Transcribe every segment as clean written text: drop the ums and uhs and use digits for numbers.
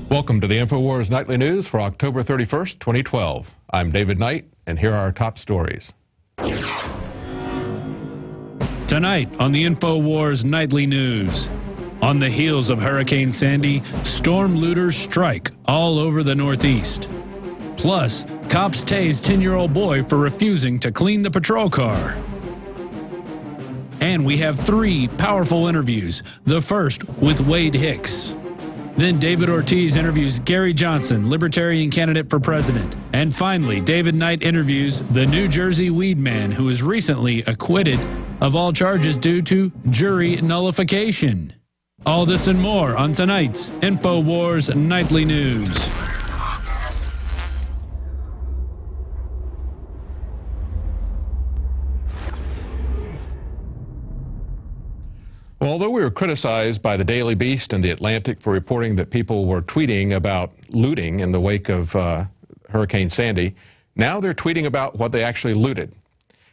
Welcome to the INFOWARS Nightly News for October 31st, 2012. I'm David Knight, and here are our top stories. Tonight on the INFOWARS Nightly News. On the heels of Hurricane Sandy, storm looters strike all over the Northeast. Plus, cops tase 10-year-old boy for refusing to clean the patrol car. And we have 3 powerful interviews, the first with Wade Hicks. Then David Ortiz interviews Gary Johnson, Libertarian candidate for president. And finally, David Knight interviews the New Jersey weed man who was recently acquitted of all charges due to jury nullification. All this and more on tonight's INFOWARS Nightly News. Well, although we were criticized by the Daily Beast and the Atlantic for reporting that people were tweeting about looting in the wake of Hurricane Sandy, now they're tweeting about what they actually looted.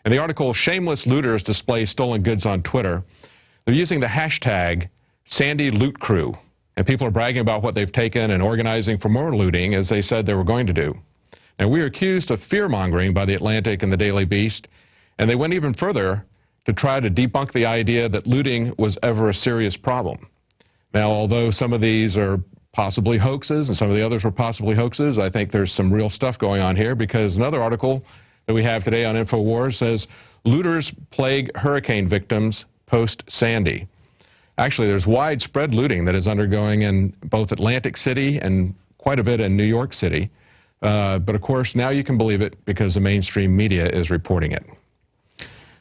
In the article, "Shameless Looters Display Stolen Goods on Twitter," they're using the hashtag Sandy Loot Crew, and people are bragging about what they've taken and organizing for more looting, as they said they were going to do. And we are accused of fear-mongering by the Atlantic and the Daily Beast, and they went even further to try to debunk the idea that looting was ever a serious problem. Now, although some of these are possibly hoaxes and some of the others were possibly hoaxes, I think there's some real stuff going on here, because another article that we have today on INFOWARS says, "Looters plague hurricane victims post-Sandy." Actually, there's widespread looting that is undergoing in both Atlantic City and quite a bit in New York City. But of course, now you can believe it because the mainstream media is reporting it.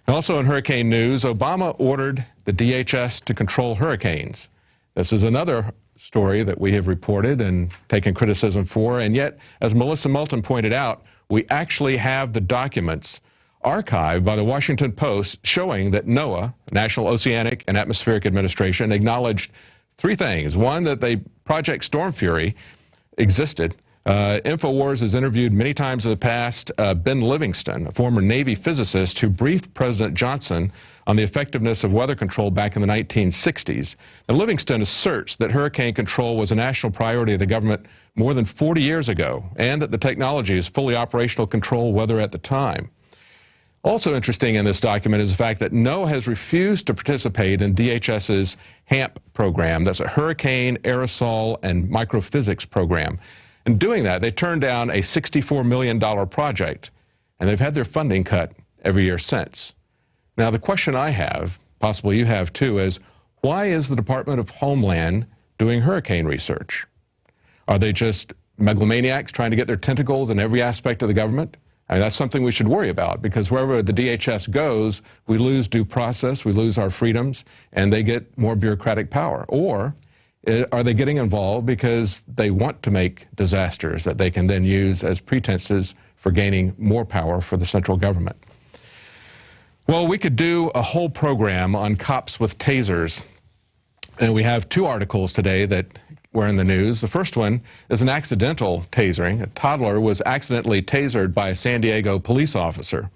Also in hurricane news, Obama ordered the DHS to control hurricanes. This is another story that we have reported and taken criticism for, and yet, as Melissa Moulton pointed out, we actually have the documents archived by the Washington Post showing that NOAA, National Oceanic and Atmospheric Administration, acknowledged 3 things. One, that Project Storm Fury existed. INFOWARS has interviewed many times in the past Ben Livingston, a former Navy physicist who briefed President Johnson on the effectiveness of weather control back in the 1960s. And Livingston asserts that hurricane control was a national priority of the government more than 40 years ago, and that the technology is fully operational control weather at the time. Also interesting in this document is the fact that NOAA has refused to participate in DHS's HAMP program. That's a Hurricane, Aerosol, and Microphysics program. In doing that, they turned down a $64 million project, and they've had their funding cut every year since. Now, the question I have, possibly you have too, is why is the Department of Homeland doing hurricane research? Are they just megalomaniacs trying to get their tentacles in every aspect of the government? I mean, that's something we should worry about, because wherever the DHS goes, we lose due process, we lose our freedoms, and they get more bureaucratic power. Or are they getting involved because they want to make disasters that they can then use as pretenses for gaining more power for the central government? Well, we could do a whole program on cops with tasers, and we have 2 articles today that were in the news. The first one is an accidental tasering. A toddler was accidentally tasered by a San Diego police officer.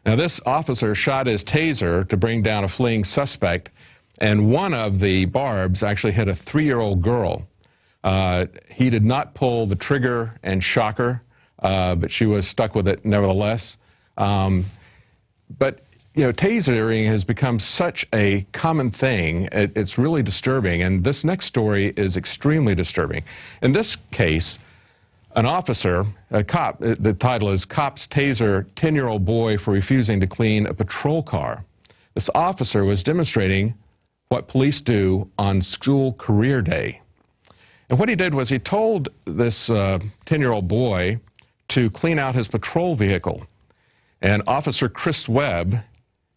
Now, this officer shot his taser to bring down a fleeing suspect, and one of the barbs actually hit a 3-year-old girl. He did not pull the trigger and shock her, but she was stuck with it nevertheless. But, you know, tasering has become such a common thing. It's really disturbing, and this next story is extremely disturbing. In this case, an officer, a cop, the title is "Cops Taser 10-Year-Old Boy for Refusing to Clean a Patrol Car." This officer was demonstrating what police do on school career day. And what he did was he told this 10-year-old boy to clean out his patrol vehicle. And Officer Chris Webb,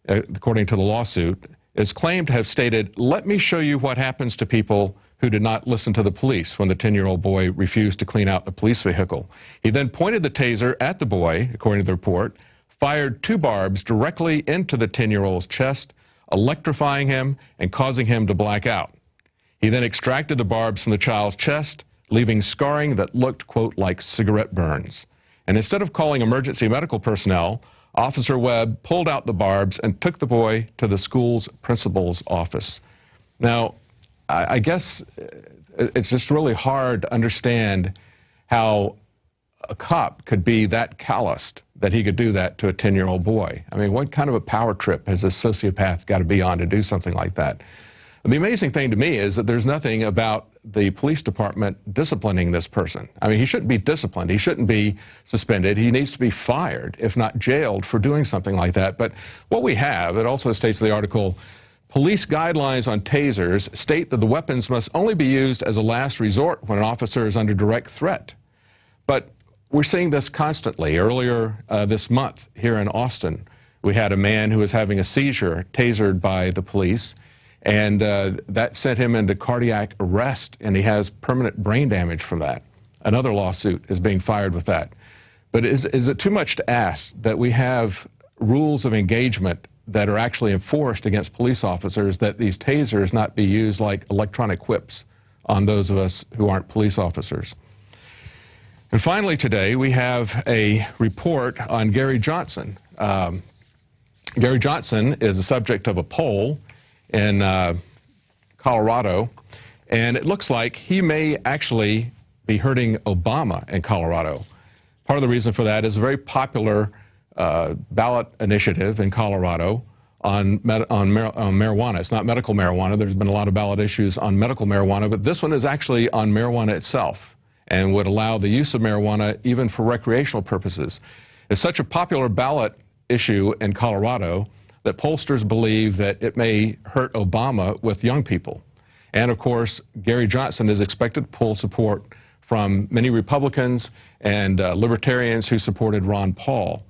according to the lawsuit, is claimed to have stated, "Let me show you what happens to people who did not listen to the police," when the 10-year-old boy refused to clean out the police vehicle. He then pointed the taser at the boy, according to the report, fired 2 barbs directly into the 10-year-old's chest, electrifying him and causing him to black out. He then extracted the barbs from the child's chest, leaving scarring that looked, quote, like cigarette burns. And instead of calling emergency medical personnel, Officer Webb pulled out the barbs and took the boy to the school's principal's office. Now, I guess It's just really hard to understand how a cop could be that calloused that he could do that to a 10-year-old boy. I mean, what kind of a power trip has a sociopath got to be on to do something like that? The amazing thing to me is that there's nothing about the police department disciplining this person. I mean, he shouldn't be disciplined. He shouldn't be suspended. He needs to be fired, if not jailed, for doing something like that. But what we have, it also states in the article, police guidelines on tasers state that the weapons must only be used as a last resort when an officer is under direct threat. But we're seeing this constantly. Earlier this month here in Austin, we had a man who was having a seizure tasered by the police, and that sent him into cardiac arrest, and he has permanent brain damage from that. Another lawsuit is being fired with that. But is it too much to ask that we have rules of engagement that are actually enforced against police officers, that these tasers not be used like electronic whips on those of us who aren't police officers? And finally today, we have a report on Gary Johnson. Gary Johnson is the subject of a poll in Colorado, and it looks like he may actually be hurting Obama in Colorado. Part of the reason for that is a very popular ballot initiative in Colorado on marijuana. It's not medical marijuana. There's been a lot of ballot issues on medical marijuana, but this one is actually on marijuana itself and would allow the use of marijuana even for recreational purposes. It's such a popular ballot issue in Colorado that pollsters believe that it may hurt Obama with young people. And of course, Gary Johnson is expected to pull support from many Republicans and libertarians who supported Ron Paul.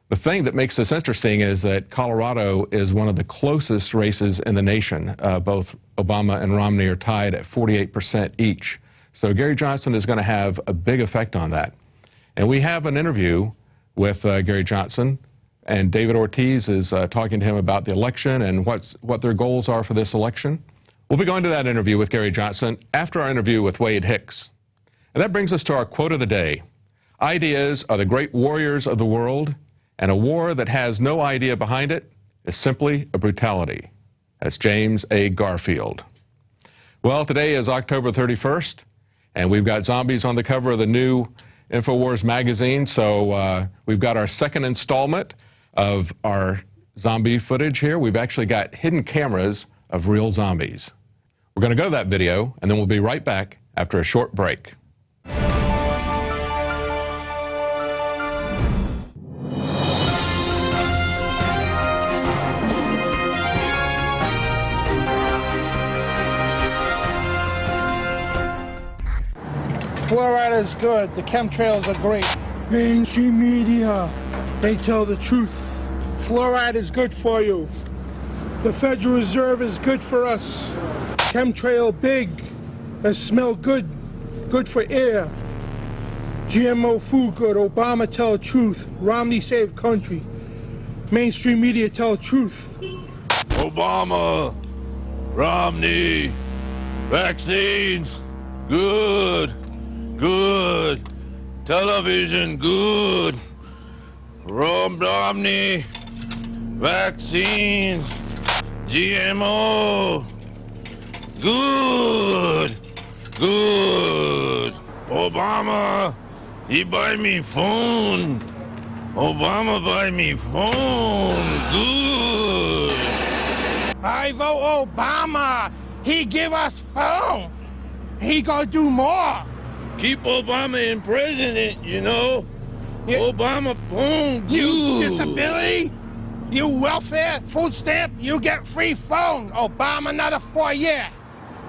The thing that makes this interesting is that Colorado is one of the closest races in the nation. Both Obama and Romney are tied at 48% each. So Gary Johnson is going to have a big effect on that. And we have an interview with Gary Johnson, and David Ortiz is talking to him about the election and what their goals are for this election. We'll be going to that interview with Gary Johnson after our interview with Wade Hicks. And that brings us to our quote of the day. Ideas are the great warriors of the world, and a war that has no idea behind it is simply a brutality. That's James A. Garfield. Well, today is October 31st, and we've got zombies on the cover of the new INFOWARS magazine, so we've got our second installment of our zombie footage here. We've actually got hidden cameras of real zombies. We're going to go to that video, and then we'll be right back after a short break. Fluoride is good. The chemtrails are great. Mainstream media, they tell the truth. Fluoride is good for you. The Federal Reserve is good for us. Chemtrail big. They smell good. Good for air. GMO food good. Obama tell the truth. Romney save country. Mainstream media tell the truth. Obama, Romney, vaccines, good. Good. Television, good. Romney, vaccines, GMO, good. Good. Obama, he buy me phone. Obama buy me phone. Good. I vote Obama. He give us phone. He gonna do more. Keep Obama in president, you know. Yeah. Obama phone, good. You disability, you welfare, food stamp, you get free phone. Obama another 4 year.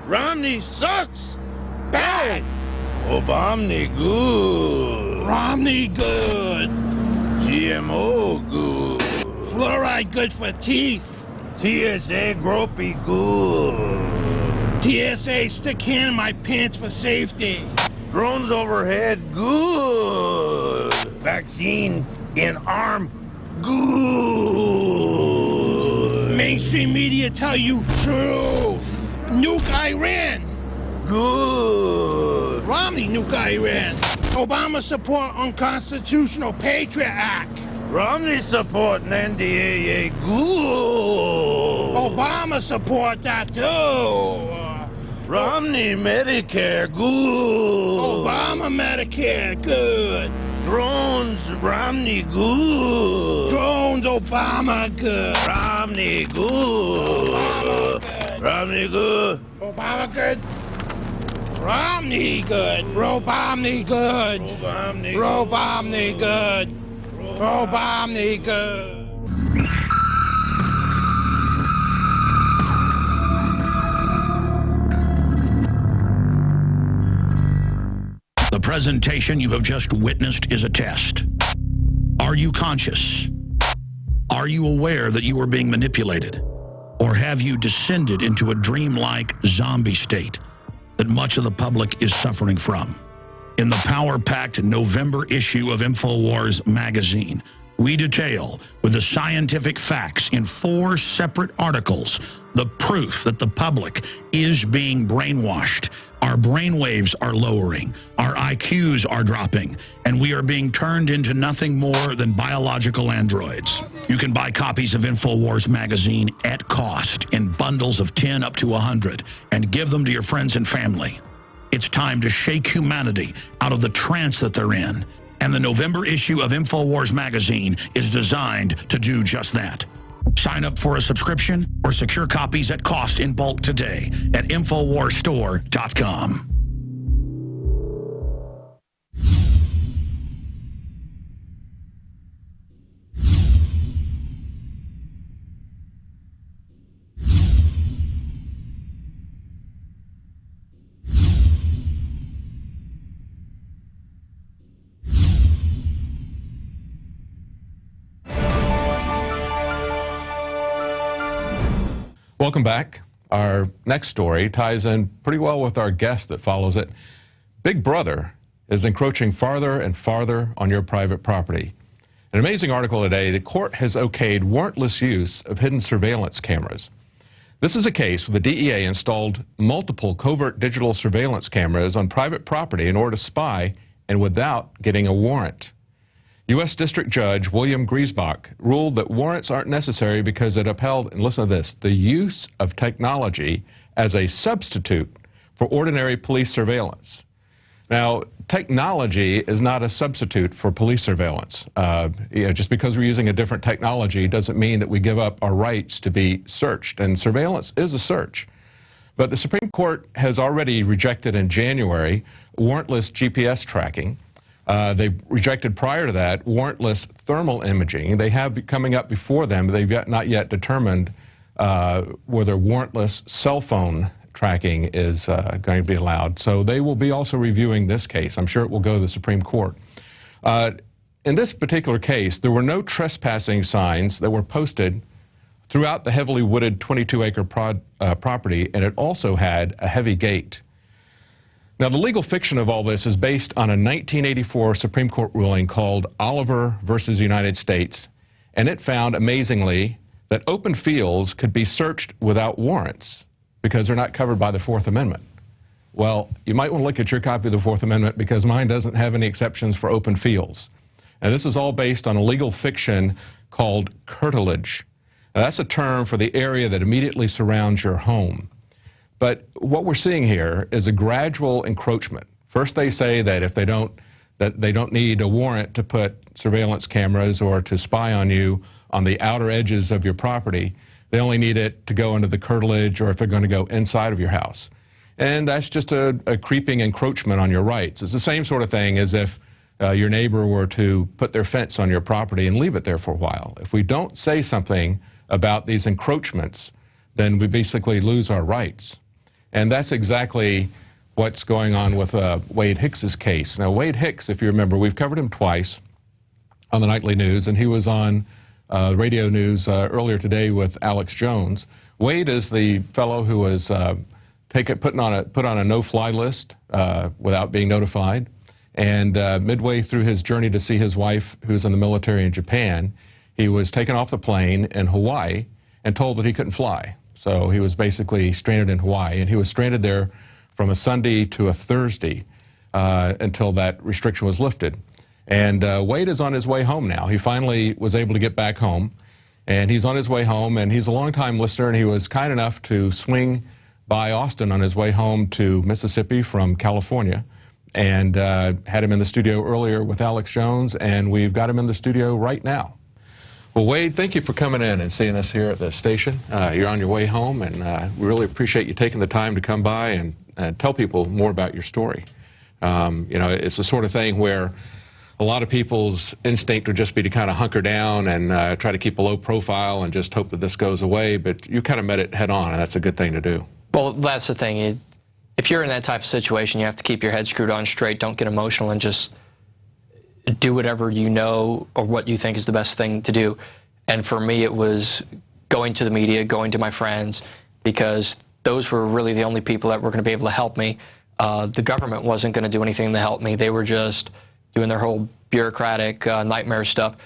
Romney sucks. Bad. Obama good. Romney good. GMO good. Fluoride good for teeth. TSA gropey good. TSA stick hand in my pants for safety. Drones overhead good. Vaccine in arm good. Mainstream media tell you truth. Nuke Iran. Good. Romney nuke Iran. Obama support unconstitutional Patriot Act. Romney supporting NDAA good. Obama support that too. Romney Medicare, good. Obama Medicare, good. Drones, Romney, good. Drones, Obama, good. Romney, good. Obama, good. Romney, good. Obama, good. Romney, good. Romney, good. Romney, Romney, good. Romney, good. The presentation you have just witnessed is a test. Are you conscious? Are you aware that you are being manipulated? Or have you descended into a dreamlike zombie state that much of the public is suffering from? In the power-packed November issue of INFOWARS magazine, we detail, with the scientific facts in 4 separate articles, the proof that the public is being brainwashed. Our brainwaves are lowering, our IQs are dropping, and we are being turned into nothing more than biological androids. You can buy copies of INFOWARS magazine at cost in bundles of 10 up to 100 and give them to your friends and family. It's time to shake humanity out of the trance that they're in. And the November issue of INFOWARS magazine is designed to do just that. Sign up for a subscription or secure copies at cost in bulk today at InfoWarsStore.com. Welcome back. Our next story ties in pretty well with our guest that follows it. Big Brother is encroaching farther and farther on your private property. An amazing article today. The court has okayed warrantless use of hidden surveillance cameras. This is a case where the DEA installed multiple covert digital surveillance cameras on private property in order to spy and without getting a warrant. U.S. District Judge William Griesbach ruled that warrants aren't necessary because it upheld, and listen to this, the use of technology as a substitute for ordinary police surveillance. Now, technology is not a substitute for police surveillance. Just because we're using a different technology doesn't mean that we give up our rights to be searched, and surveillance is a search. But the Supreme Court has already rejected in January warrantless GPS tracking. They rejected prior to that warrantless thermal imaging. They have coming up before them, but they've not yet determined whether warrantless cell phone tracking is going to be allowed. So they will be also reviewing this case. I'm sure it will go to the Supreme Court. In this particular case, there were no trespassing signs that were posted throughout the heavily wooded 22-acre property, and it also had a heavy gate. Now, the legal fiction of all this is based on a 1984 Supreme Court ruling called Oliver versus United States, and it found, amazingly, that open fields could be searched without warrants because they're not covered by the Fourth Amendment. Well, you might want to look at your copy of the Fourth Amendment because mine doesn't have any exceptions for open fields. And this is all based on a legal fiction called curtilage. Now, that's a term for the area that immediately surrounds your home. But what we're seeing here is a gradual encroachment. First, they say that if they don't need a warrant to put surveillance cameras or to spy on you on the outer edges of your property. They only need it to go into the curtilage or if they're going to go inside of your house. And that's just a creeping encroachment on your rights. It's the same sort of thing as if your neighbor were to put their fence on your property and leave it there for a while. If we don't say something about these encroachments, then we basically lose our rights. And that's exactly what's going on with Wade Hicks's case. Now, Wade Hicks, if you remember, we've covered him twice on the nightly news, and he was on radio news earlier today with Alex Jones. Wade is the fellow who was put on a no-fly list without being notified, and midway through his journey to see his wife, who's in the military in Japan, he was taken off the plane in Hawaii and told that he couldn't fly. So he was basically stranded in Hawaii, and he was stranded there from a Sunday to a Thursday until that restriction was lifted. And Wade is on his way home now. He finally was able to get back home, and he's on his way home, and he's a longtime listener, and he was kind enough to swing by Austin on his way home to Mississippi from California, and had him in the studio earlier with Alex Jones, and we've got him in the studio right now. Well, Wade, thank you for coming in and seeing us here at the station. You're on your way home, and we really appreciate you taking the time to come by and tell people more about your story. You know, it's the sort of thing where a lot of people's instinct would just be to kind of hunker down and try to keep a low profile and just hope that this goes away, but you kind of met it head on, and that's a good thing to do. Well, that's the thing. If you're in that type of situation, you have to keep your head screwed on straight, don't get emotional, and just do whatever you know or what you think is the best thing to do. And for me, it was going to the media, going to my friends, because those were really the only people that were going to be able to help me. The government wasn't going to do anything to help me. They were just doing their whole bureaucratic nightmare stuff.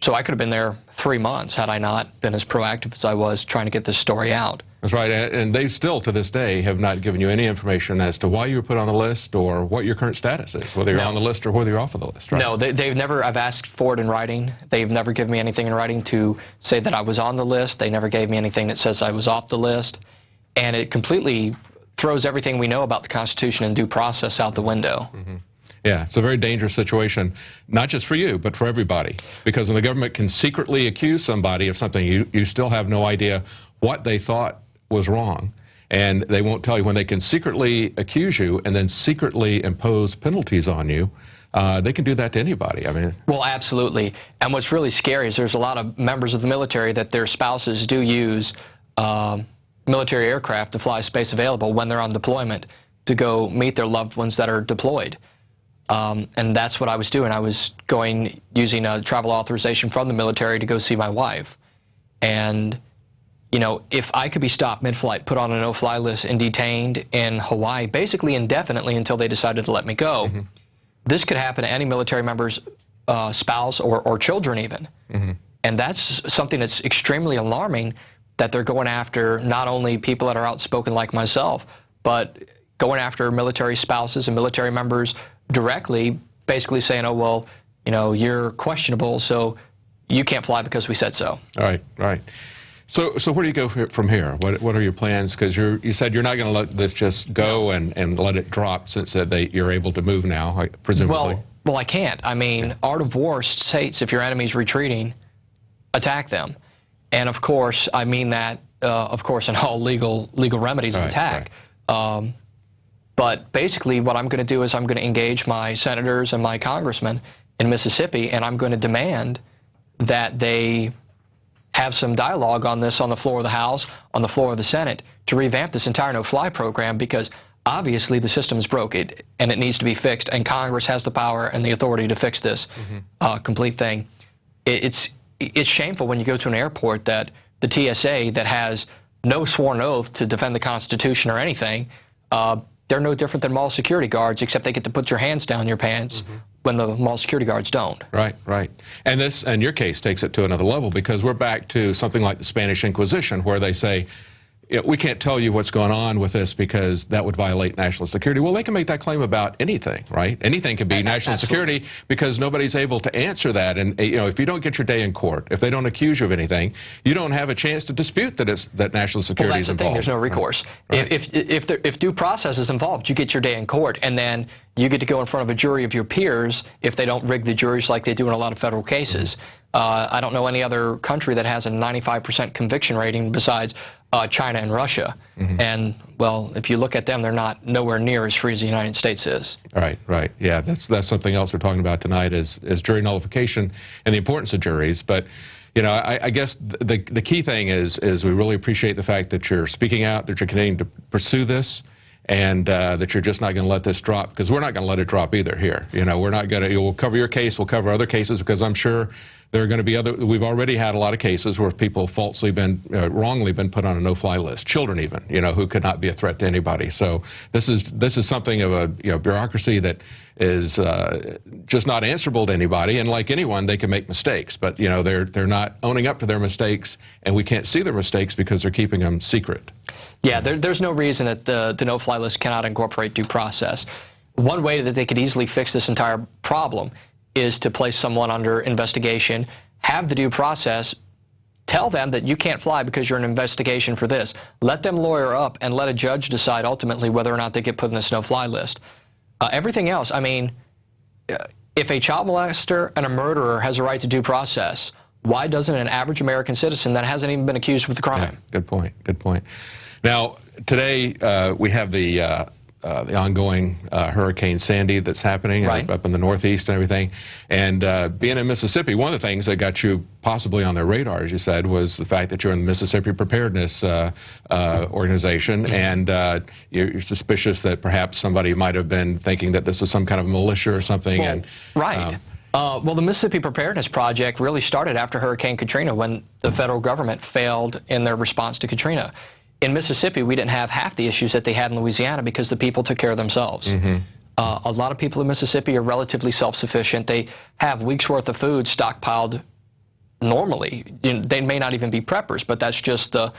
So I could have been there 3 months had I not been as proactive as I was trying to get this story out. That's right, and they still, to this day, have not given you any information as to why you were put on the list or what your current status is, whether you're on the list or whether you're off of the list, right? No, they've never, I've asked for it in writing. They've never given me anything in writing to say that I was on the list. They never gave me anything that says I was off the list. And it completely throws everything we know about the Constitution and due process out the window. Yeah, it's a very dangerous situation, not just for you, but for everybody. Because when the government can secretly accuse somebody of something, you still have no idea what they thought was wrong. And they won't tell you. When they can secretly accuse you and then secretly impose penalties on you, they can do that to anybody. I mean, well, absolutely. And what's really scary is there's a lot of members of the military that their spouses do use military aircraft to fly space available when they're on deployment to go meet their loved ones that are deployed. And that's what I was doing. I was going using a travel authorization from the military to go see my wife. And, you know, if I could be stopped mid-flight, put on a no-fly list, and detained in Hawaii, basically indefinitely until they decided to let me go, this could happen to any military member's spouse or children even. And that's something that's extremely alarming, that they're going after not only people that are outspoken like myself, but going after military spouses and military members directly, basically saying, oh, well, you know, you're questionable, so you can't fly because we said so. All right, right. So where do you go from here? What are your plans? Because you said you're not going to let this just go and let it drop, since you're able to move now, presumably. Well, I can't. I mean, Art of War states if your enemy's retreating, attack them. And of course, I mean that, of course, in all legal remedies of attack. Right. But basically, what I'm going to do is I'm going to engage my senators and my congressmen in Mississippi, and I'm going to demand that they have some dialogue on this on the floor of the House, on the floor of the Senate, to revamp this entire no-fly program, because obviously the system is broke, and it needs to be fixed, and Congress has the power and the authority to fix this complete thing. It's shameful when you go to an airport that the TSA, that has no sworn oath to defend the Constitution or anything, they're no different than mall security guards, except they get to put your hands down your pants when the mall security guards don't. Right, right. And your case takes it to another level, because we're back to something like the Spanish Inquisition, where they say, we can't tell you what's going on with this because that would violate national security. Well, they can make that claim about anything, right? Anything can be national security, because nobody's able to answer that. And you know, if you don't get your day in court, if they don't accuse you of anything, you don't have a chance to dispute that national security is involved. Well, that's the thing. There's no recourse. Right. If due process is involved, you get your day in court, and then you get to go in front of a jury of your peers if they don't rig the juries like they do in a lot of federal cases. I don't know any other country that has a 95% conviction rating besides China and Russia. And, well, if you look at them, they're not nowhere near as free as the United States is. Right, right. Yeah, that's something else we're talking about tonight is jury nullification and the importance of juries. But, you know, I guess the key thing is we really appreciate the fact that you're speaking out, that you're continuing to pursue this, and that you're just not going to let this drop, because we're not going to let it drop either here. You know, we're not going to, we'll cover your case, we'll cover other cases, because I'm sure there are going to be we've already had a lot of cases where people falsely wrongly been put on a no-fly list, children even, you know, who could not be a threat to anybody. So this is something of a bureaucracy that is just not answerable to anybody, and like anyone, they can make mistakes, but you know, they're not owning up to their mistakes, and we can't see their mistakes because they're keeping them secret. Yeah, there's no reason that the no-fly list cannot incorporate due process. One way that they could easily fix this entire problem is to place someone under investigation, have the due process tell them that you can't fly because you're in an investigation for this. Let them lawyer up and let a judge decide ultimately whether or not they get put in this no-fly list. Everything else, I mean, if a child molester and a murderer has a right to due process, why doesn't an average American citizen that hasn't even been accused with the crime? Yeah, good point. Good point. Now, today we have the ongoing Hurricane Sandy that's happening up in the Northeast and everything. And being in Mississippi, one of the things that got you possibly on their radar, as you said, was the fact that you're in the Mississippi Preparedness Organization, and you're suspicious that perhaps somebody might have been thinking that this is some kind of militia or something. Well, right. Well, the Mississippi Preparedness Project really started after Hurricane Katrina, when the federal government failed in their response to Katrina. In Mississippi, we didn't have half the issues that they had in Louisiana because the people took care of themselves. A lot of people in Mississippi are relatively self-sufficient. They have weeks' worth of food stockpiled normally. They may not even be preppers, but that's just the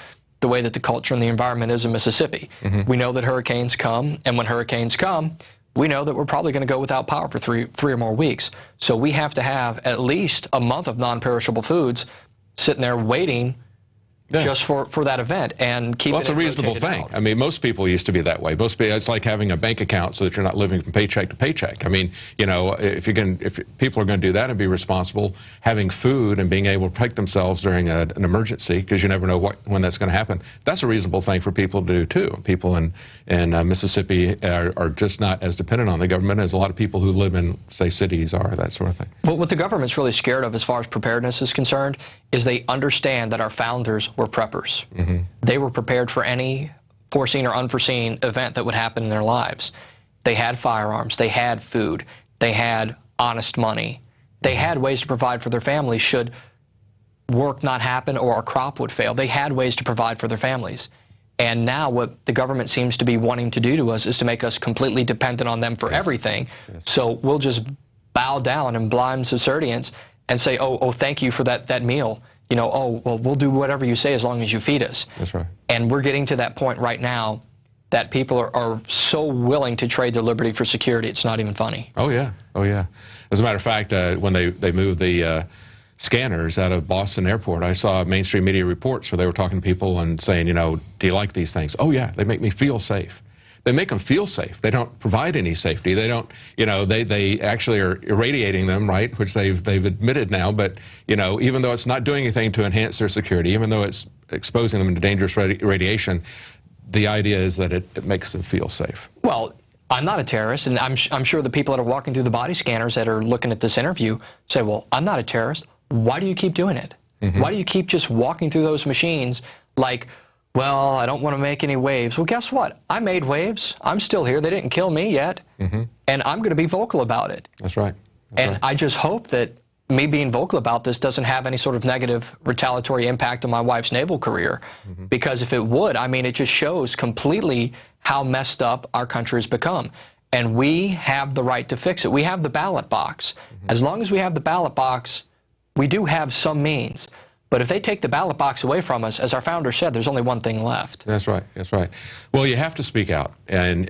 way that the culture and the environment is in Mississippi. We know that hurricanes come, and when hurricanes come, we know that we're probably going to go without power for three or more weeks. So we have to have at least a month of non-perishable foods sitting there waiting just for that event, and keep Well, it's a reasonable thing. I mean, most people used to be that way. Most people, it's like having a bank account so that you're not living from paycheck to paycheck. I mean, you know, if people are going to do that and be responsible, having food and being able to protect themselves during an emergency, because you never know when that's going to happen, that's a reasonable thing for people to do too. People in Mississippi are just not as dependent on the government as a lot of people who live in, say, cities are, that sort of thing. Well, what the government's really scared of as far as preparedness is concerned is they understand that our founders were preppers. They were prepared for any foreseen or unforeseen event that would happen in their lives. They had firearms, they had food, they had honest money, they had ways to provide for their families should work not happen or a crop would fail. They had ways to provide for their families. And now what the government seems to be wanting to do to us is to make us completely dependent on them for everything. So we'll just bow down in blind subservience and say, oh, thank you for that meal. You know, oh, well, we'll do whatever you say as long as you feed us. That's right. And we're getting to that point right now that people are so willing to trade their liberty for security, it's not even funny. Oh, yeah. Oh, yeah. As a matter of fact, when they moved the scanners out of Boston Airport, I saw mainstream media reports where they were talking to people and saying, you know, do you like these things? Oh, yeah, they make me feel safe. They make them feel safe. They don't provide any safety. They don't, you know, they actually are irradiating them, right, which they've admitted now. But, you know, even though it's not doing anything to enhance their security, even though it's exposing them to dangerous radiation, the idea is that it makes them feel safe. Well, I'm not a terrorist, and I'm sure the people that are walking through the body scanners that are looking at this interview say, well, I'm not a terrorist. Why do you keep doing it? Why do you keep just walking through those machines like, well, I don't want to make any waves? Well, guess what? I made waves. I'm still here. They didn't kill me yet. And I'm going to be vocal about it. That's right. And I just hope that me being vocal about this doesn't have any sort of negative retaliatory impact on my wife's naval career. Because if it would, I mean, it just shows completely how messed up our country has become. And we have the right to fix it. We have the ballot box. As long as we have the ballot box, we do have some means. But if they take the ballot box away from us, as our founder said, there's only one thing left. That's right. That's right. Well, you have to speak out, and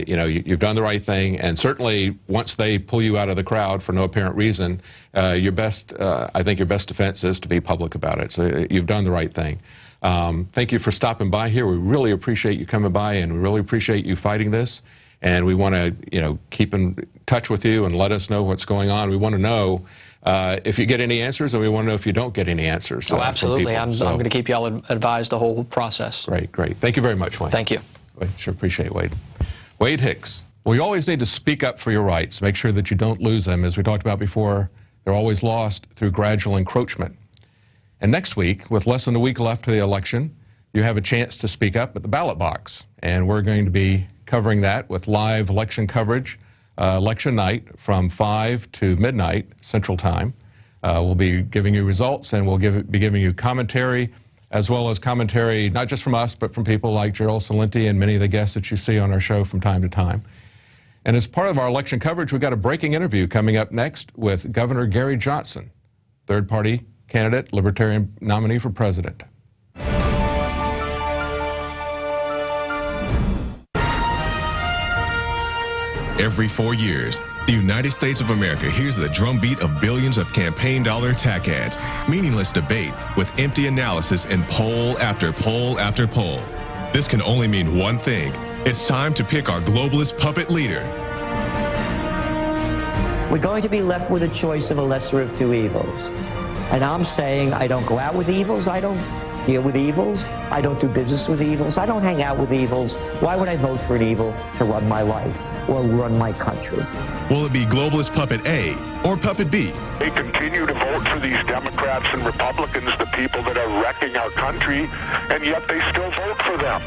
you know, you've done the right thing. And certainly, once they pull you out of the crowd for no apparent reason, your best, I think, your best defense is to be public about it. So you've done the right thing. Thank you for stopping by here. We really appreciate you coming by, and we really appreciate you fighting this. And we want to, you know, keep in touch with you and let us know what's going on. We want to know if you get any answers, and we want to know if you don't get any answers. Oh, absolutely. I'm going to keep you all advised the whole process. Great, great. Thank you very much, Wade. Thank you. Sure appreciate it, Wade. Wade Hicks. Well, you always need to speak up for your rights. Make sure that you don't lose them. As we talked about before, they're always lost through gradual encroachment. And next week, with less than a week left to the election, you have a chance to speak up at the ballot box. And we're going to be covering that with live election coverage, election night from 5 to midnight Central Time. We'll be giving you results, and we'll be giving you commentary, as well as commentary not just from us, but from people like Gerald Celente and many of the guests that you see on our show from time to time. And as part of our election coverage, we've got a breaking interview coming up next with Governor Gary Johnson, third-party candidate, Libertarian nominee for president. Every 4 years, the United States of America hears the drumbeat of billions of campaign dollar attack ads, meaningless debate with empty analysis and poll after poll after poll. This can only mean one thing. It's time to pick our globalist puppet leader. We're going to be left with a choice of a lesser of two evils. And I'm saying I don't go out with evils, I don't deal with evils, I don't do business with evils, I don't hang out with evils. Why would I vote for an evil to run my life or run my country? Will it be globalist puppet A or puppet B? They continue to vote for these Democrats and Republicans, the people that are wrecking our country, and yet they still vote for them.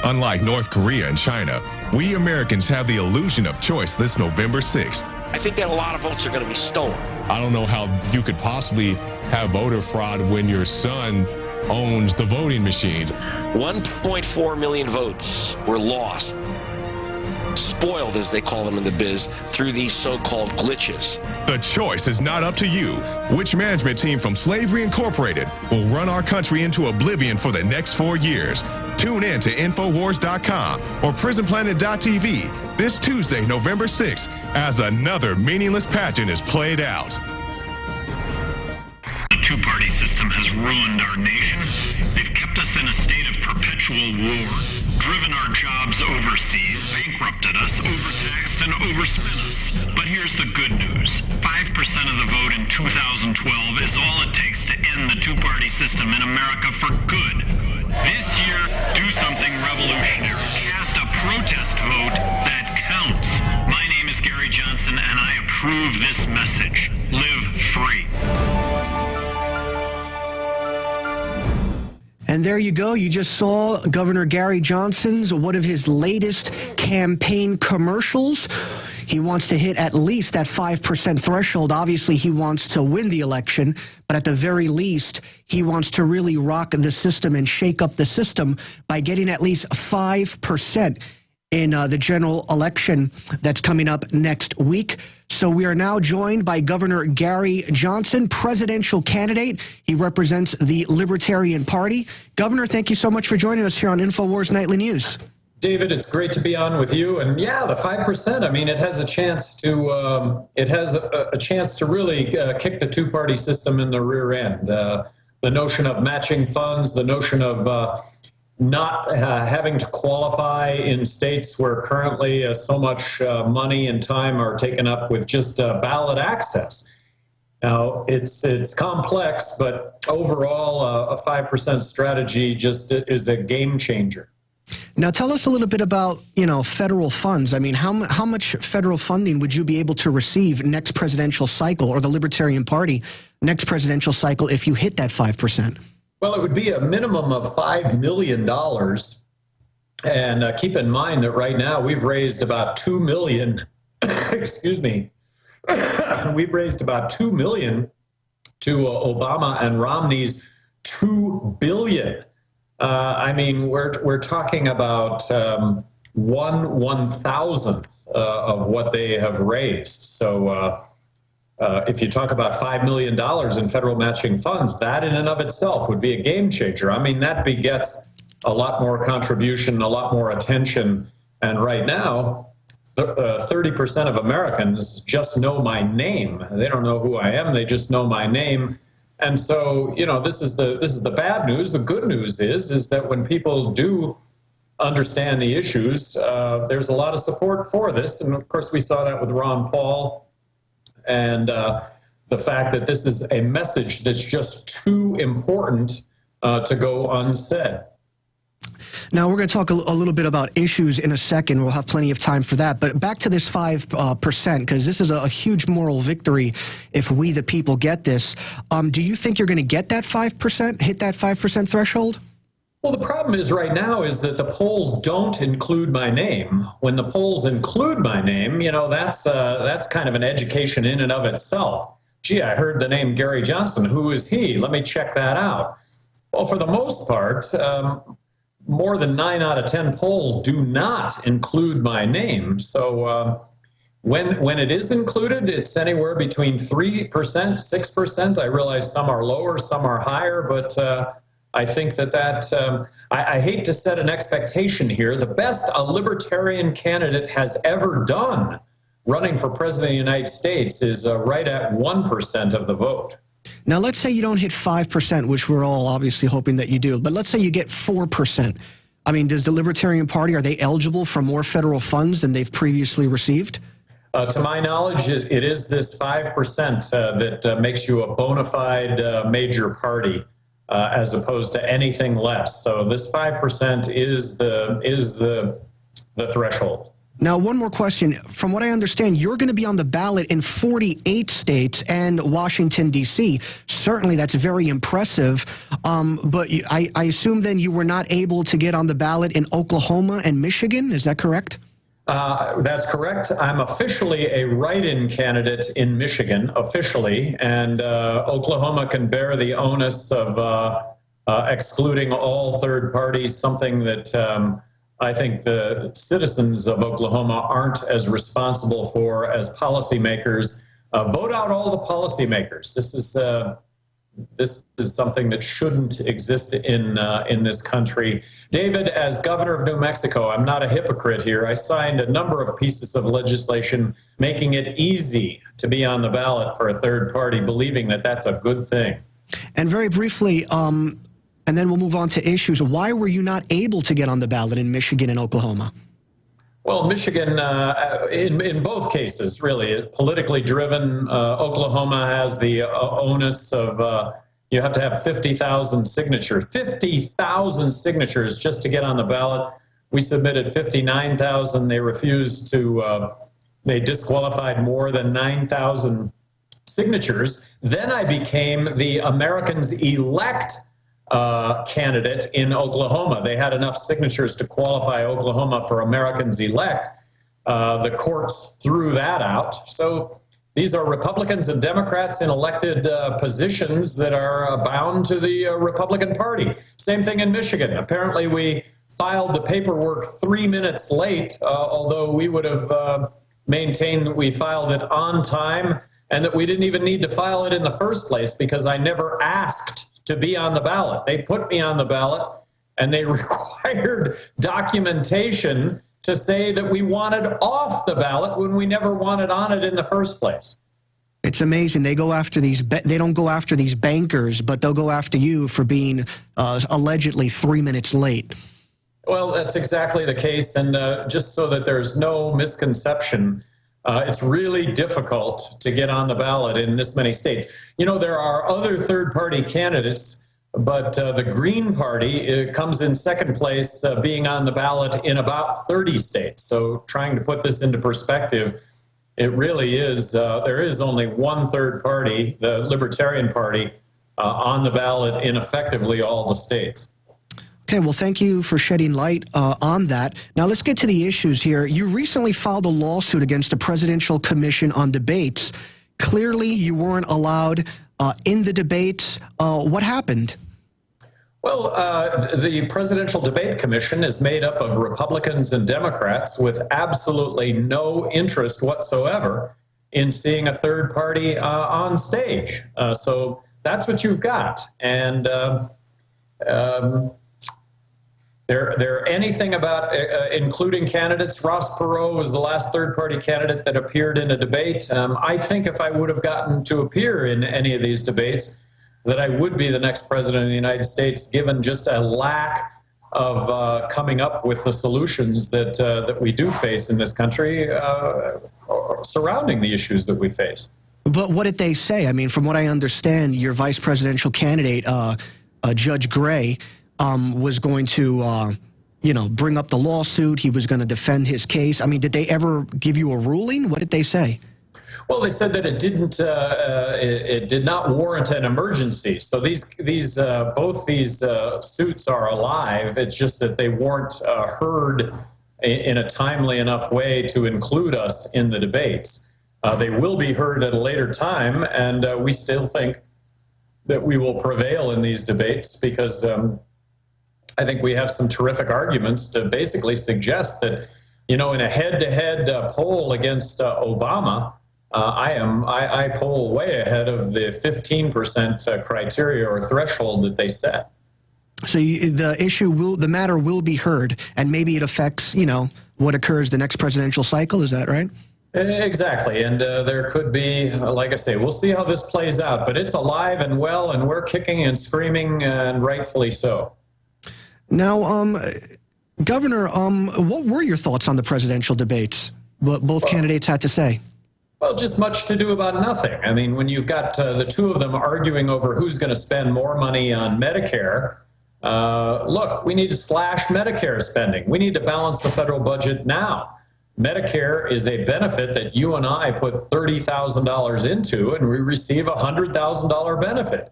Unlike North Korea and China, we Americans have the illusion of choice this November 6th. I think that a lot of votes are going to be stolen. I don't know how you could possibly have voter fraud when your son owns the voting machines. 1.4 million votes were lost, spoiled as they call them in the biz, through these so-called glitches. The choice is not up to you. Which management team from Slavery Incorporated will run our country into oblivion for the next 4 years? Tune in to INFOWARS.com or PrisonPlanet.tv this Tuesday, November 6th, as another meaningless pageant is played out. The two-party system has ruined our nation. They've kept us in a state of perpetual war, driven our jobs overseas, bankrupted us, overtaxed, and overspent us. But here's the good news. 5% of the vote in 2012 is all it takes to end the two-party system in America for good. This year, do something revolutionary. Cast a protest vote that counts. My name is Gary Johnson, and I approve this message. Live free. And there you go. You just saw Governor Gary Johnson's, one of his latest campaign commercials. He wants to hit at least that 5% threshold. Obviously, he wants to win the election, but at the very least, he wants to really rock the system and shake up the system by getting at least 5% in the general election that's coming up next week. So we are now joined by Governor Gary Johnson, presidential candidate. He represents the Libertarian Party. Governor, thank you so much for joining us here on INFOWARS Nightly News. David, it's great to be on with you. And yeah, the 5%, I mean, it has a chance to, really kick the two-party system in the rear end. The notion of matching funds, the notion of not having to qualify in states where currently so much money and time are taken up with just ballot access. Now, it's complex, but overall, a 5% strategy just is a game changer. Now, tell us a little bit about, federal funds. I mean, how much federal funding would you be able to receive next presidential cycle, or the Libertarian Party next presidential cycle, if you hit that 5%? Well, it would be a minimum of $5 million. And keep in mind that right now we've raised about $2 million. Excuse me. We've raised about $2 million to Obama and Romney's $2 billion. I mean, we're talking about 1/1000th of what they have raised. So if you talk about $5 million in federal matching funds, that in and of itself would be a game changer. I mean, that begets a lot more contribution, a lot more attention. And right now, 30% of Americans just know my name. They don't know who I am. They just know my name. And so, this is the bad news. The good news is that when people do understand the issues, there's a lot of support for this. And of course, we saw that with Ron Paul, and the fact that this is a message that's just too important to go unsaid. Now, we're going to talk a little bit about issues in a second. We'll have plenty of time for that. But back to this 5%, because this is a huge moral victory if we, the people, get this. Do you think you're going to get that 5%, hit that 5% threshold? Well, the problem is right now is that the polls don't include my name. When the polls include my name, that's kind of an education in and of itself. Gee, I heard the name Gary Johnson. Who is he? Let me check that out. Well, for the most part, more than 9 out of 10 polls do not include my name. So when it is included, it's anywhere between 3%, 6%. I realize some are lower, some are higher, but I think I hate to set an expectation here. The best a libertarian candidate has ever done running for president of the United States is right at 1% of the vote. Now, let's say you don't hit 5%, which we're all obviously hoping that you do, but let's say you get 4%. I mean, does the Libertarian Party, are they eligible for more federal funds than they've previously received? To my knowledge, it is this 5% that makes you a bona fide major party, as opposed to anything less. So this 5% is the threshold. Now, one more question. From what I understand, you're going to be on the ballot in 48 states and Washington, D.C. Certainly, that's very impressive. But I assume then you were not able to get on the ballot in Oklahoma and Michigan. Is that correct? That's correct. I'm officially a write-in candidate in Michigan, officially, and Oklahoma can bear the onus of excluding all third parties, something that I think the citizens of Oklahoma aren't as responsible for as policymakers. Vote out all the policymakers. This is something that shouldn't exist in this country. David, as governor of New Mexico, I'm not a hypocrite here. I signed a number of pieces of legislation making it easy to be on the ballot for a third party, believing that that's a good thing. And very briefly, and then we'll move on to issues. Why were you not able to get on the ballot in Michigan and Oklahoma? Well, Michigan, in both cases, really, politically driven. Oklahoma has the onus of you have to have 50,000 signatures. 50,000 signatures just to get on the ballot. We submitted 59,000. They refused to, they disqualified more than 9,000 signatures. Then I became the Americans elect candidate in Oklahoma. They had enough signatures to qualify Oklahoma for Americans elect. The courts threw that out. So these are Republicans and Democrats in elected positions that are bound to the Republican Party. Same thing in Michigan. Apparently we filed the paperwork 3 minutes late, although we would have maintained that we filed it on time and that we didn't even need to file it in the first place because I never asked to be on the ballot. They put me on the ballot and they required documentation to say that we wanted off the ballot when we never wanted on it in the first place. It's amazing. They go after these, they don't go after these bankers, but they'll go after you for being allegedly 3 minutes late. Well, that's exactly the case. And just so that there's no misconception, it's really difficult to get on the ballot in this many states. You know, there are other third-party candidates, but the Green Party comes in second place, being on the ballot in about 30 states. So trying to put this into perspective, it really is, there is only one third party, the Libertarian Party, on the ballot in effectively all the states. Okay, well, thank you for shedding light on that. Now, let's get to the issues here. You recently filed a lawsuit against the Presidential Commission on Debates. Clearly, you weren't allowed in the debates. What happened? Well, the Presidential Debate Commission is made up of Republicans and Democrats with absolutely no interest whatsoever in seeing a third party on stage. So that's what you've got. And There anything about including candidates? Ross Perot was the last third-party candidate that appeared in a debate. I think if I would have gotten to appear in any of these debates, that I would be the next president of the United States, given just a lack of coming up with the solutions that that we do face in this country surrounding the issues that we face. But what did they say? I mean, from what I understand, your vice presidential candidate, Judge Gray, was going to, you know, bring up the lawsuit. He was going to defend his case. I mean, did they ever give you a ruling? What did they say? Well, they said that it didn't. It did not warrant an emergency. So both these suits are alive. It's just that they weren't heard in a timely enough way to include us in the debates. They will be heard at a later time, and we still think that we will prevail in these debates because I think we have some terrific arguments to basically suggest that, you know, in a head-to-head poll against Obama, I poll way ahead of the 15% criteria or threshold that they set. So the matter will be heard, and maybe it affects, you know, what occurs the next presidential cycle. Is that right? Exactly, and there could be, like I say, we'll see how this plays out, but it's alive and well, and we're kicking and screaming, and rightfully so. Now, Governor, what were your thoughts on the presidential debates? What both candidates had to say? Well, just much to do about nothing. I mean, when you've got the two of them arguing over who's going to spend more money on Medicare, look, we need to slash Medicare spending. We need to balance the federal budget now. Medicare is a benefit that you and I put $30,000 into, and we receive a $100,000 benefit.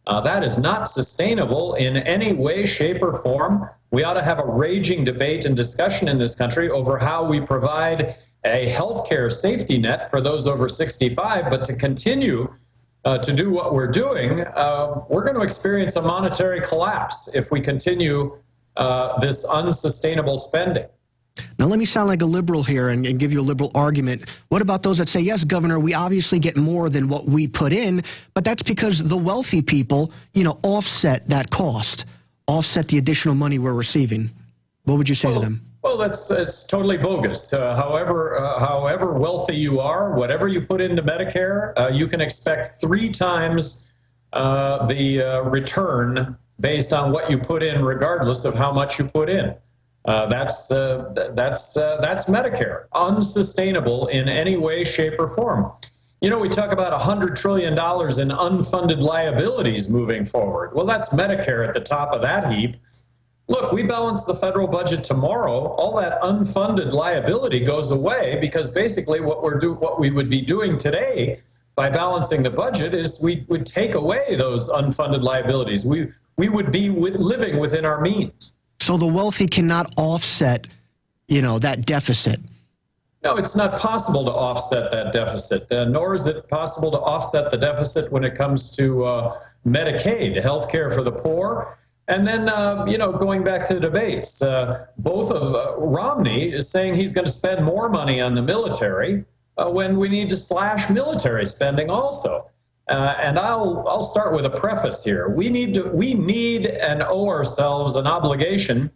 That is not sustainable in any way, shape, or form. We ought to have a raging debate and discussion in this country over how we provide a healthcare safety net for those over 65, but to continue to do what we're doing, we're going to experience a monetary collapse if we continue this unsustainable spending. Now, let me sound like a liberal here and give you a liberal argument. What about those that say, yes, Governor, we obviously get more than what we put in, but that's because the wealthy people, offset that cost, offset the additional money we're receiving? What would you say to them? Well, it's totally bogus. However wealthy you are, whatever you put into Medicare, you can expect 3 times the return based on what you put in, regardless of how much you put in. That's Medicare, unsustainable in any way, shape, or form. We talk about $100 trillion in unfunded liabilities moving forward. Well, that's Medicare at the top of that heap. Look, we balance the federal budget tomorrow. All that unfunded liability goes away because basically what we would be doing today by balancing the budget is we would take away those unfunded liabilities. We would be living within our means. So the wealthy cannot offset, that deficit. No, it's not possible to offset that deficit, nor is it possible to offset the deficit when it comes to Medicaid, health care for the poor. And then, going back to the debates, both of Romney is saying he's going to spend more money on the military when we need to slash military spending also. And I'll start with a preface here. We need and owe ourselves an obligation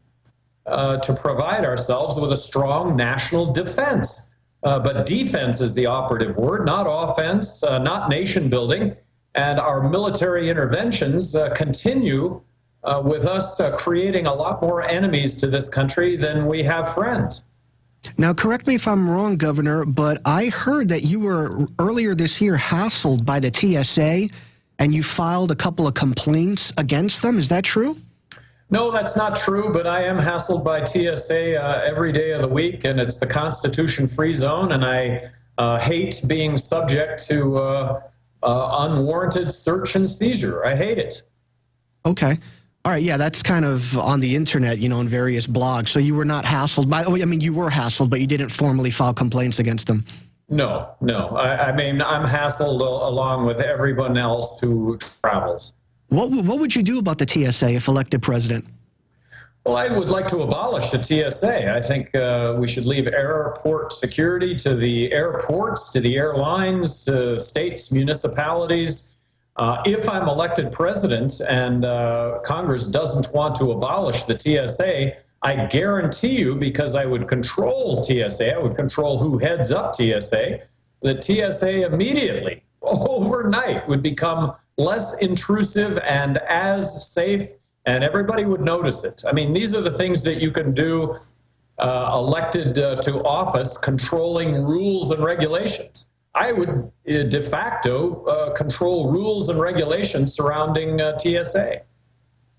to provide ourselves with a strong national defense. But defense is the operative word, not offense, not nation building. And our military interventions continue with us creating a lot more enemies to this country than we have friends. Now, correct me if I'm wrong, Governor, but I heard that you were earlier this year hassled by the TSA and you filed a couple of complaints against them. Is that true? No, that's not true, but I am hassled by TSA every day of the week, and it's the Constitution-free zone, and I hate being subject to unwarranted search and seizure. I hate it. Okay. All right, yeah, that's kind of on the internet, in various blogs. So you were not hassled by, you were hassled, but you didn't formally file complaints against them. No. I mean, I'm hassled along with everyone else who travels. What would you do about the TSA if elected president? Well, I would like to abolish the TSA. I think we should leave airport security to the airports, to the airlines, to states, municipalities. If I'm elected president and Congress doesn't want to abolish the TSA, I guarantee you, because I would control TSA, I would control who heads up TSA, the TSA immediately, overnight, would become less intrusive and as safe, and everybody would notice it. I mean, these are the things that you can do elected to office, controlling rules and regulations. I would de facto control rules and regulations surrounding TSA.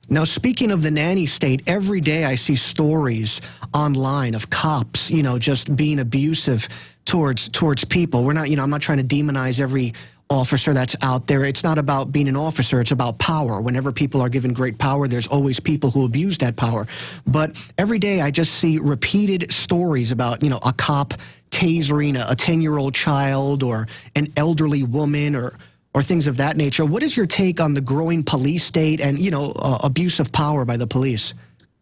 Now, speaking of the nanny state, every day I see stories online of cops, just being abusive towards people. We're not, I'm not trying to demonize every officer that's out there. It's not about being an officer. It's about power. Whenever people are given great power, there's always people who abuse that power. But every day I just see repeated stories about, a cop tasering a 10-year-old child or an elderly woman or things of that nature. What is your take on the growing police state and, abuse of power by the police?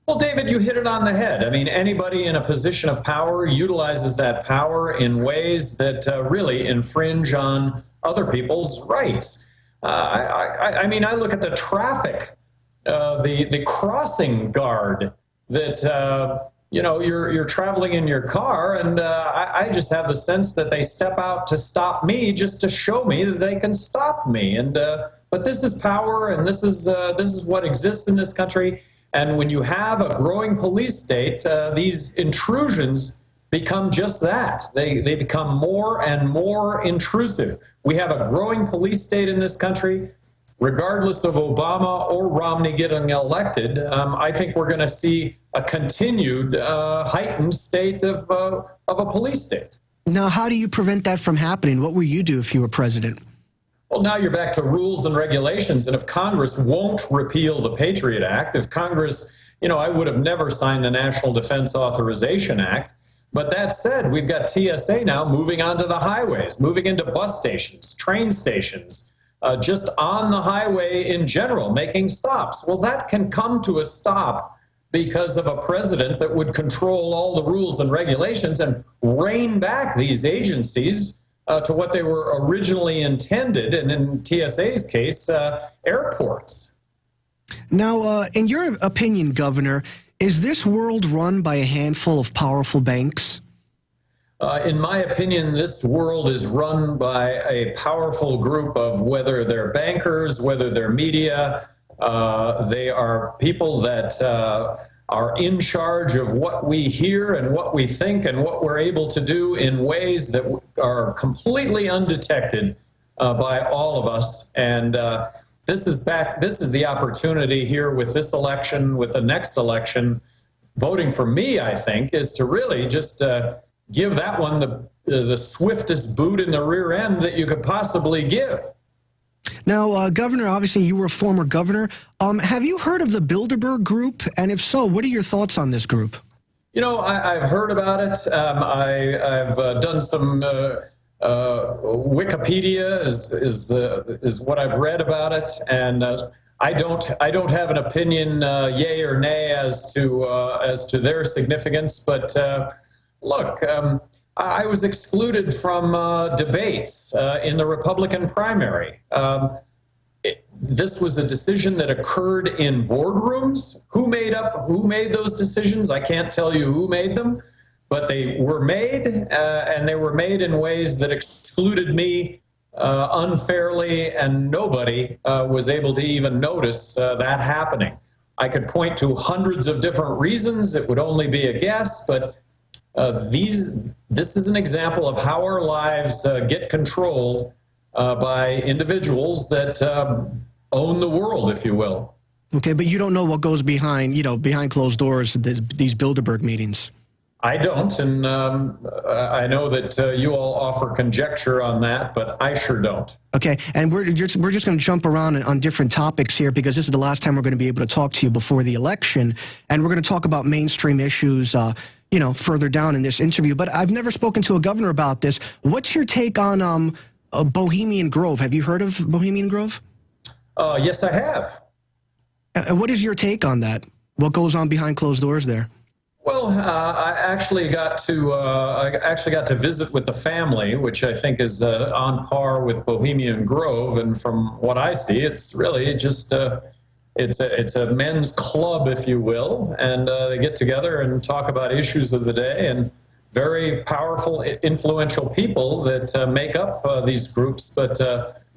Well, David, you hit it on the head. I mean, anybody in a position of power utilizes that power in ways that really infringe on other people's rights. I mean, I look at the traffic, the crossing guard that you're traveling in your car, and I just have the sense that they step out to stop me just to show me that they can stop me. And but this is power, and this is what exists in this country. And when you have a growing police state, these intrusions become just that. They become more and more intrusive. We have a growing police state in this country. Regardless of Obama or Romney getting elected, I think we're going to see a continued heightened state of a police state. Now, how do you prevent that from happening? What will you do if you were president? Well, now you're back to rules and regulations. And if Congress won't repeal the Patriot Act, if Congress, I would have never signed the National Defense Authorization Act. But that said, we've got TSA now moving onto the highways, moving into bus stations, train stations, just on the highway in general, making stops. Well, that can come to a stop because of a president that would control all the rules and regulations and rein back these agencies to what they were originally intended, and in TSA's case, airports. Now, in your opinion, Governor, is this world run by a handful of powerful banks? In my opinion, this world is run by a powerful group of, whether they're bankers, whether they're media, they are people that are in charge of what we hear and what we think and what we're able to do in ways that are completely undetected by all of us. And this is the opportunity here with this election, with the next election. Voting for me, I think, is to really just give that one the swiftest boot in the rear end that you could possibly give. Now, Governor, obviously you were a former governor. Have you heard of the Bilderberg Group? And if so, what are your thoughts on this group? I've heard about it. I've done some Wikipedia is what I've read about it, and I don't have an opinion, yay or nay, as to their significance. But look, I was excluded from debates in the Republican primary. This was a decision that occurred in boardrooms. Who made those decisions? I can't tell you who made them, but they were made, and they were made in ways that excluded me unfairly, and nobody was able to even notice that happening. I could point to hundreds of different reasons. It would only be a guess, but this is an example of how our lives get controlled by individuals that own the world, if you will. Okay, but you don't know what goes behind closed doors, these Bilderberg meetings. I don't, and I know that you all offer conjecture on that, but I sure don't. Okay, and we're just going to jump around on different topics here, because this is the last time we're going to be able to talk to you before the election, and we're going to talk about mainstream issues further down in this interview. But I've never spoken to a governor about this. What's your take on Bohemian Grove? Have you heard of Bohemian Grove? Yes, I have. What is your take on that? What goes on behind closed doors there? Well, I actually got to visit with the family, which I think is on par with Bohemian Grove. And from what I see, it's really just it's a men's club, if you will, and they get together and talk about issues of the day, and very powerful, influential people that make up these groups, but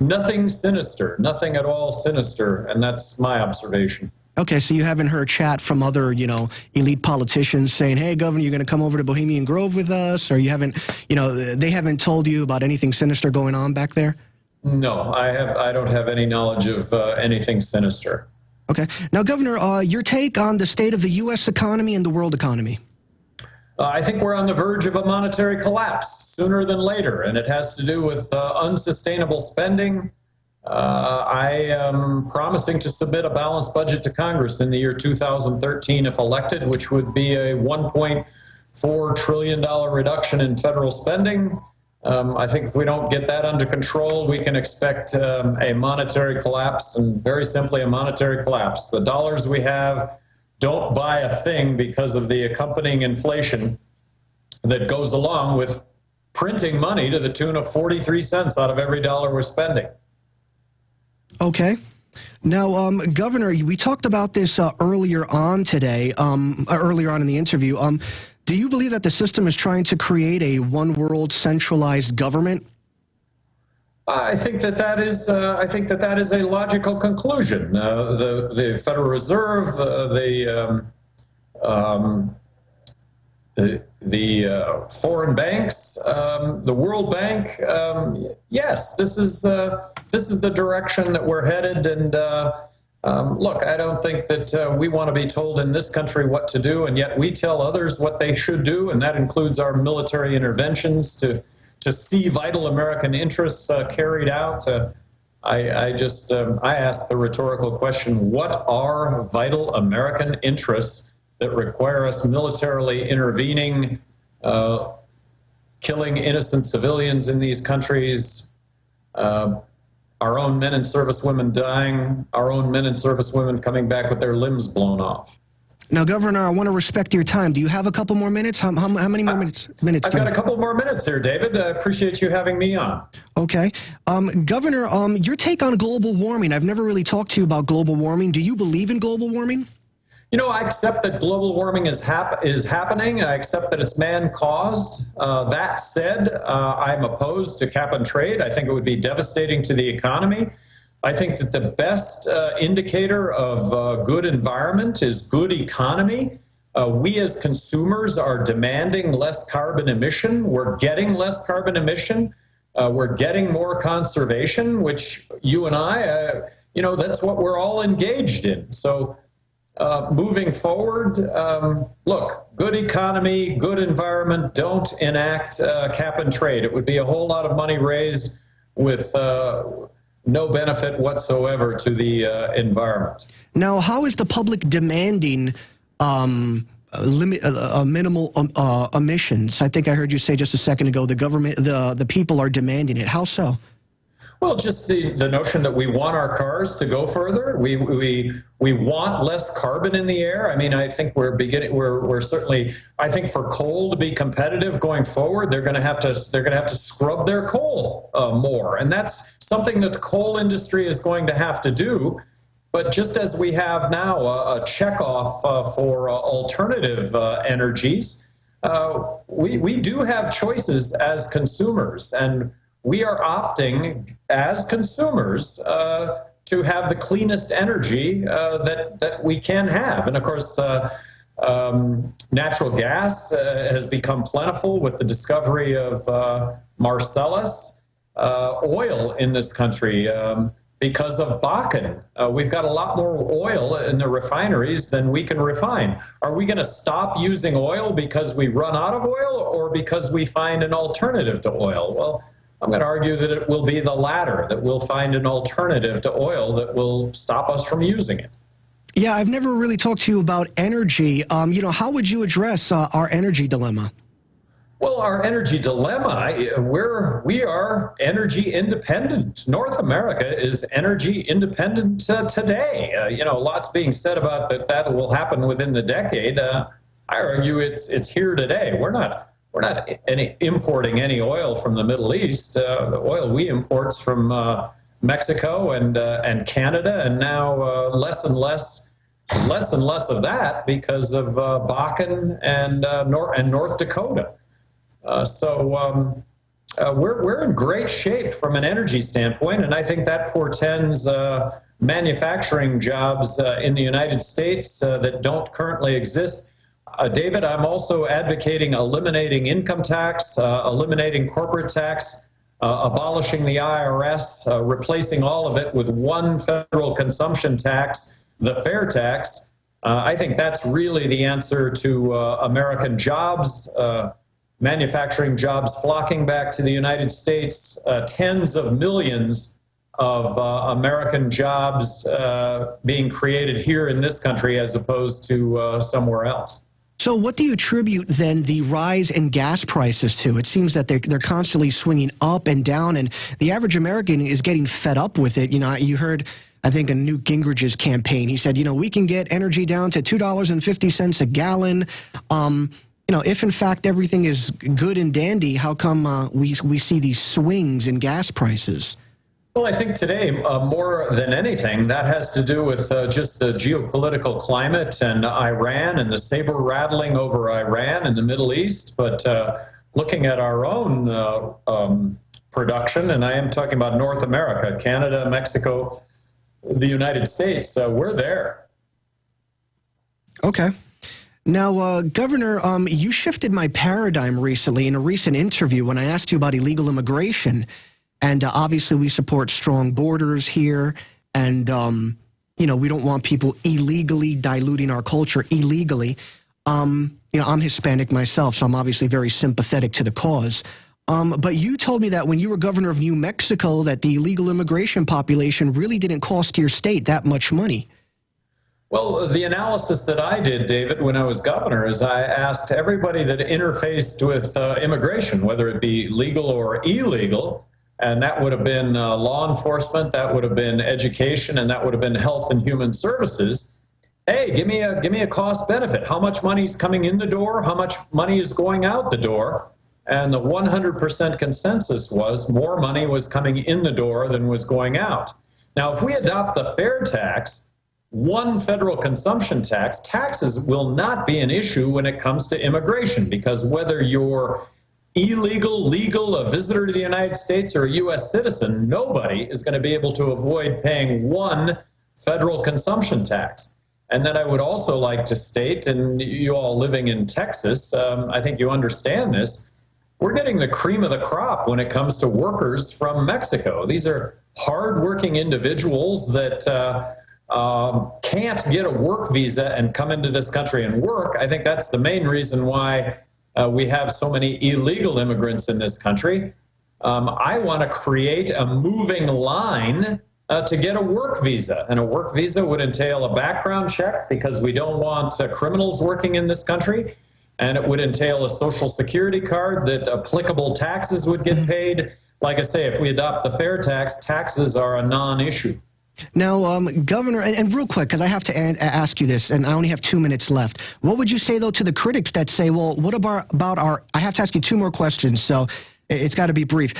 nothing sinister, nothing at all sinister, and that's my observation. Okay, so you haven't heard chat from other, elite politicians saying, hey, Governor, you're going to come over to Bohemian Grove with us? Or you haven't, they haven't told you about anything sinister going on back there? No, I don't have any knowledge of anything sinister. Okay. Now, Governor, your take on the state of the U.S. economy and the world economy? I think we're on the verge of a monetary collapse sooner than later, and it has to do with unsustainable spending. I am promising to submit a balanced budget to Congress in the year 2013 if elected, which would be a $1.4 trillion reduction in federal spending. I think if we don't get that under control, we can expect a monetary collapse, and very simply a monetary collapse. The dollars we have don't buy a thing because of the accompanying inflation that goes along with printing money to the tune of 43 cents out of every dollar we're spending. Okay. Now, Governor, we talked about this earlier on today, earlier on in the interview. Do you believe that the system is trying to create a one-world centralized government? I think that is a logical conclusion. The Federal Reserve, the foreign banks, the World Bank. Yes, this is the direction that we're headed. And look, I don't think that we want to be told in this country what to do, and yet we tell others what they should do, and that includes our military interventions to see vital American interests carried out. I ask the rhetorical question: what are vital American interests that require us militarily intervening, killing innocent civilians in these countries, our own men and servicewomen dying, our own men and servicewomen coming back with their limbs blown off? Now, Governor, I want to respect your time. Do you have a couple more minutes? How many more minutes? I've got a couple more minutes here, David. I appreciate you having me on. Okay. Governor, your take on global warming. I've never really talked to you about global warming. Do you believe in global warming? You know, I accept that global warming is happening. I accept that it's man-caused. That said, I'm opposed to cap and trade. I think it would be devastating to the economy. I think that the best indicator of good environment is good economy. We as consumers are demanding less carbon emission. We're getting less carbon emission. We're getting more conservation, which you and I, that's what we're all engaged in. So moving forward, look, good economy, good environment, don't enact cap and trade. It would be a whole lot of money raised with no benefit whatsoever to the environment. Now, how is the public demanding minimal emissions? I think I heard you say just a second ago the government, the people are demanding it. How so? Well, just the notion that we want our cars to go further. We want less carbon in the air. I mean, I think we're certainly, I think for coal to be competitive going forward, they're going to have to scrub their coal more. And that's something that the coal industry is going to have to do. But just as we have now a checkoff for alternative energies, we do have choices as consumers, and we are opting as consumers to have the cleanest energy that we can have. And of course, natural gas has become plentiful with the discovery of Marcellus. Oil in this country, because of Bakken. We've got a lot more oil in the refineries than we can refine. Are we going to stop using oil because we run out of oil, or because we find an alternative to oil? Well, I'm going to argue that it will be the latter, that we'll find an alternative to oil that will stop us from using it. Yeah, I've never really talked to you about energy. How would you address our energy dilemma? Well, our energy dilemma, we are energy independent. North America is energy independent today. Lots being said about that will happen within the decade. I argue it's here today. We're not importing any oil from the Middle East. The oil we import from Mexico and Canada, and now less and less of that because of Bakken and North Dakota. We're in great shape from an energy standpoint, and I think that portends manufacturing jobs in the United States that don't currently exist. David, I'm also advocating eliminating income tax, eliminating corporate tax, abolishing the IRS, replacing all of it with one federal consumption tax, the fair tax. I think that's really the answer to American jobs, manufacturing jobs flocking back to the United States, tens of millions of American jobs being created here in this country as opposed to somewhere else. So what do you attribute then the rise in gas prices to? It seems that they're constantly swinging up and down, and the average American is getting fed up with it. You heard, I think, in Newt Gingrich's campaign, he said, we can get energy down to $2.50 a gallon. If in fact everything is good and dandy, how come we see these swings in gas prices? Well, I think today, more than anything, that has to do with just the geopolitical climate and Iran and the saber rattling over Iran and the Middle East. But looking at our own production, and I am talking about North America, Canada, Mexico, the United States, we're there. Okay. Now, Governor, you shifted my paradigm recently in a recent interview when I asked you about illegal immigration. And obviously, we support strong borders here. And, you know, we don't want people illegally diluting our culture illegally. You know, I'm Hispanic myself, so I'm obviously very sympathetic to the cause. But you told me that when you were governor of New Mexico, that the illegal immigration population really didn't cost your state that much money. Well, the analysis that I did, David, when I was governor, is I asked everybody that interfaced with immigration, whether it be legal or illegal, and that would have been law enforcement, that would have been education, and that would have been health and human services. Hey, give me a cost benefit. How much money is coming in the door? How much money is going out the door? And the 100% consensus was more money was coming in the door than was going out. Now, if we adopt the fair tax, one federal consumption tax, taxes will not be an issue when it comes to immigration, because whether you're illegal, legal, a visitor to the United States, or a U.S. citizen, nobody is going to be able to avoid paying one federal consumption tax. And then I would also like to state, and you all living in Texas, I think you understand this, we're getting the cream of the crop when it comes to workers from Mexico. These are hardworking individuals that can't get a work visa and come into this country and work. I think that's the main reason why we have so many illegal immigrants in this country. I want to create a moving line to get a work visa. And a work visa would entail a background check, because we don't want criminals working in this country. And it would entail a social security card that applicable taxes would get paid. Like I say, if we adopt the fair tax, taxes are a non-issue. Now, Governor, and real quick, because I have to ask you this, and I only have 2 minutes left. What would you say, though, to the critics that say, well, what about our, I have to ask you 2 more questions, so it's got to be brief.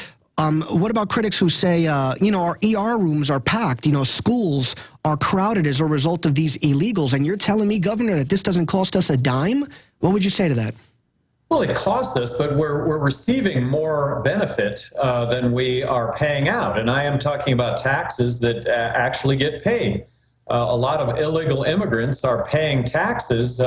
What about critics who say, you know, our ER rooms are packed, you know, schools are crowded as a result of these illegals, and you're telling me, Governor, that this doesn't cost us a dime? What would you say to that? Well, it costs us, but we're receiving more benefit than we are paying out. And I am talking about taxes that actually get paid. A lot of illegal immigrants are paying taxes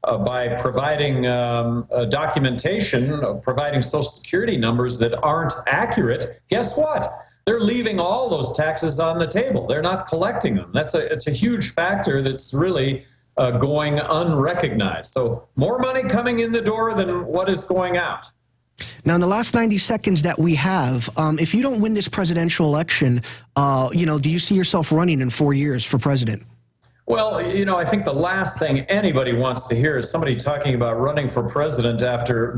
by providing documentation, providing Social Security numbers that aren't accurate. Guess what? They're leaving all those taxes on the table. They're not collecting them. It's a huge factor that's really going unrecognized. So more money coming in the door than what is going out. Now, in the last 90 seconds that we have, if you don't win this presidential election, you know, do you see yourself running in 4 years for president? Well, you know, I think the last thing anybody wants to hear is somebody talking about running for president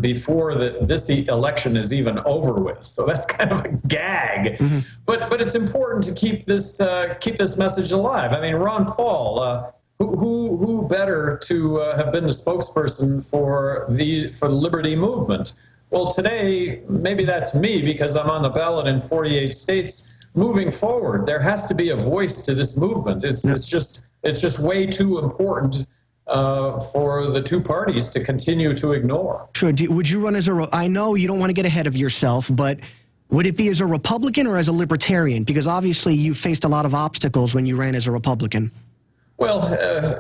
before this election is even over with. So that's kind of a gag. Mm-hmm. But it's important to keep this message alive. I mean, Ron Paul. Who better to have been the spokesperson for the liberty movement? Well, today, maybe that's me, because I'm on the ballot in 48 states. Moving forward, there has to be a voice to this movement. It's just way too important for the two parties to continue to ignore. Sure. Would you run as I know you don't want to get ahead of yourself, but would it be as a Republican or as a Libertarian? Because obviously you faced a lot of obstacles when you ran as a Republican. Well,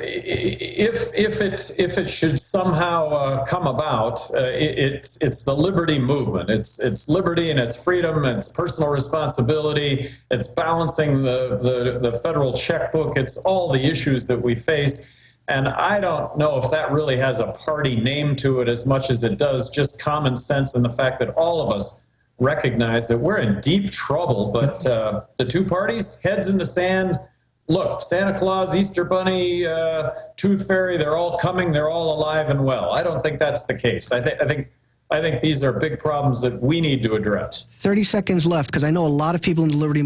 if it should somehow come about, it's the liberty movement. It's liberty and it's freedom. It's personal responsibility. It's balancing the federal checkbook. It's all the issues that we face. And I don't know if that really has a party name to it as much as it does just common sense and the fact that all of us recognize that we're in deep trouble. But the two parties, heads in the sand. Look, Santa Claus, Easter Bunny, Tooth Fairy, they're all coming. They're all alive and well. I don't think that's the case. I think I think these are big problems that we need to address. 30 seconds left, because I know a lot of people in the liberty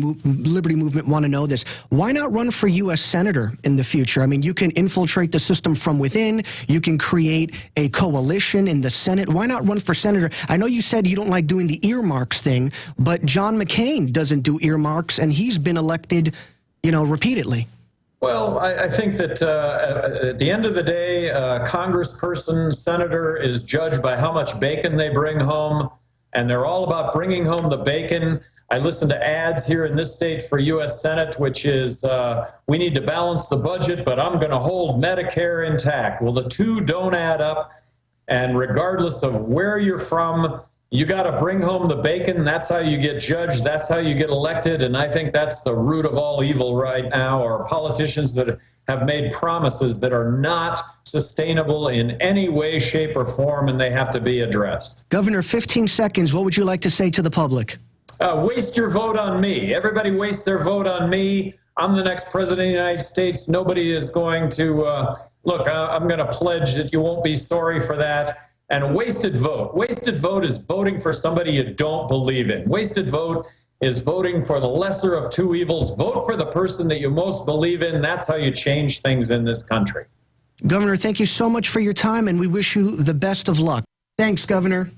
movement want to know this. Why not run for U.S. Senator in the future? I mean, you can infiltrate the system from within. You can create a coalition in the Senate. Why not run for senator? I know you said you don't like doing the earmarks thing, but John McCain doesn't do earmarks, and he's been elected, you know, repeatedly. Well, I think that at the end of the day, congressperson, senator is judged by how much bacon they bring home, and they're all about bringing home the bacon. I listen to ads here in this state for U.S. Senate, which is, we need to balance the budget, but I'm going to hold Medicare intact. Well, the two don't add up, and regardless of where you're from, you got to bring home the bacon. That's how you get judged. That's how you get elected. And I think that's the root of all evil right now, are politicians that have made promises that are not sustainable in any way, shape, or form, and they have to be addressed. Governor, 15 seconds. What would you like to say to the public? Waste your vote on me. Everybody wastes their vote on me. I'm the next president of the United States. Nobody is going to, look, I'm going to pledge that you won't be sorry for that. And a wasted vote is voting for somebody you don't believe in. Wasted vote is voting for the lesser of two evils. Vote for the person that you most believe in. That's how you change things in this country. Governor, thank you so much for your time, and we wish you the best of luck. Thanks, Governor.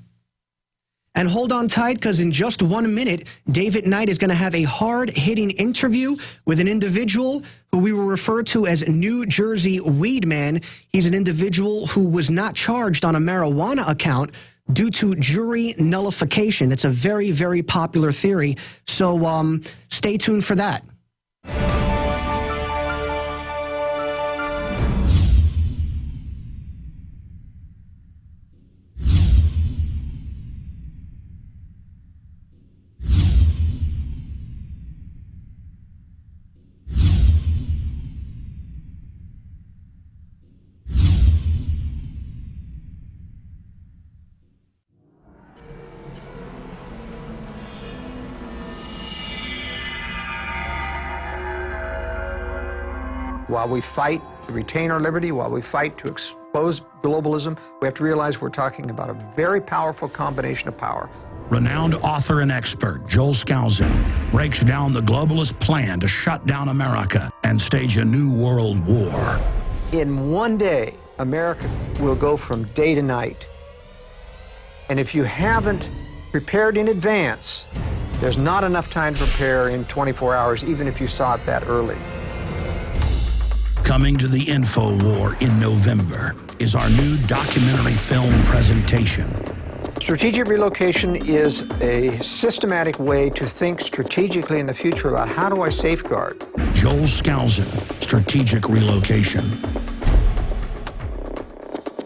And hold on tight, because in just 1 minute, David Knight is going to have a hard-hitting interview with an individual who we will refer to as New Jersey Weed Man. He's an individual who was not charged on a marijuana account due to jury nullification. That's a very, very popular theory. So stay tuned for that. While we fight to retain our liberty, while we fight to expose globalism, we have to realize we're talking about a very powerful combination of power. Renowned author and expert Joel Skousen breaks down the globalist plan to shut down America and stage a new world war. In one day, America will go from day to night. And if you haven't prepared in advance, there's not enough time to prepare in 24 hours, even if you saw it that early. Coming to the InfoWar in November is our new documentary film presentation. Strategic relocation is a systematic way to think strategically in the future about how do I safeguard. Joel Skousen, Strategic Relocation.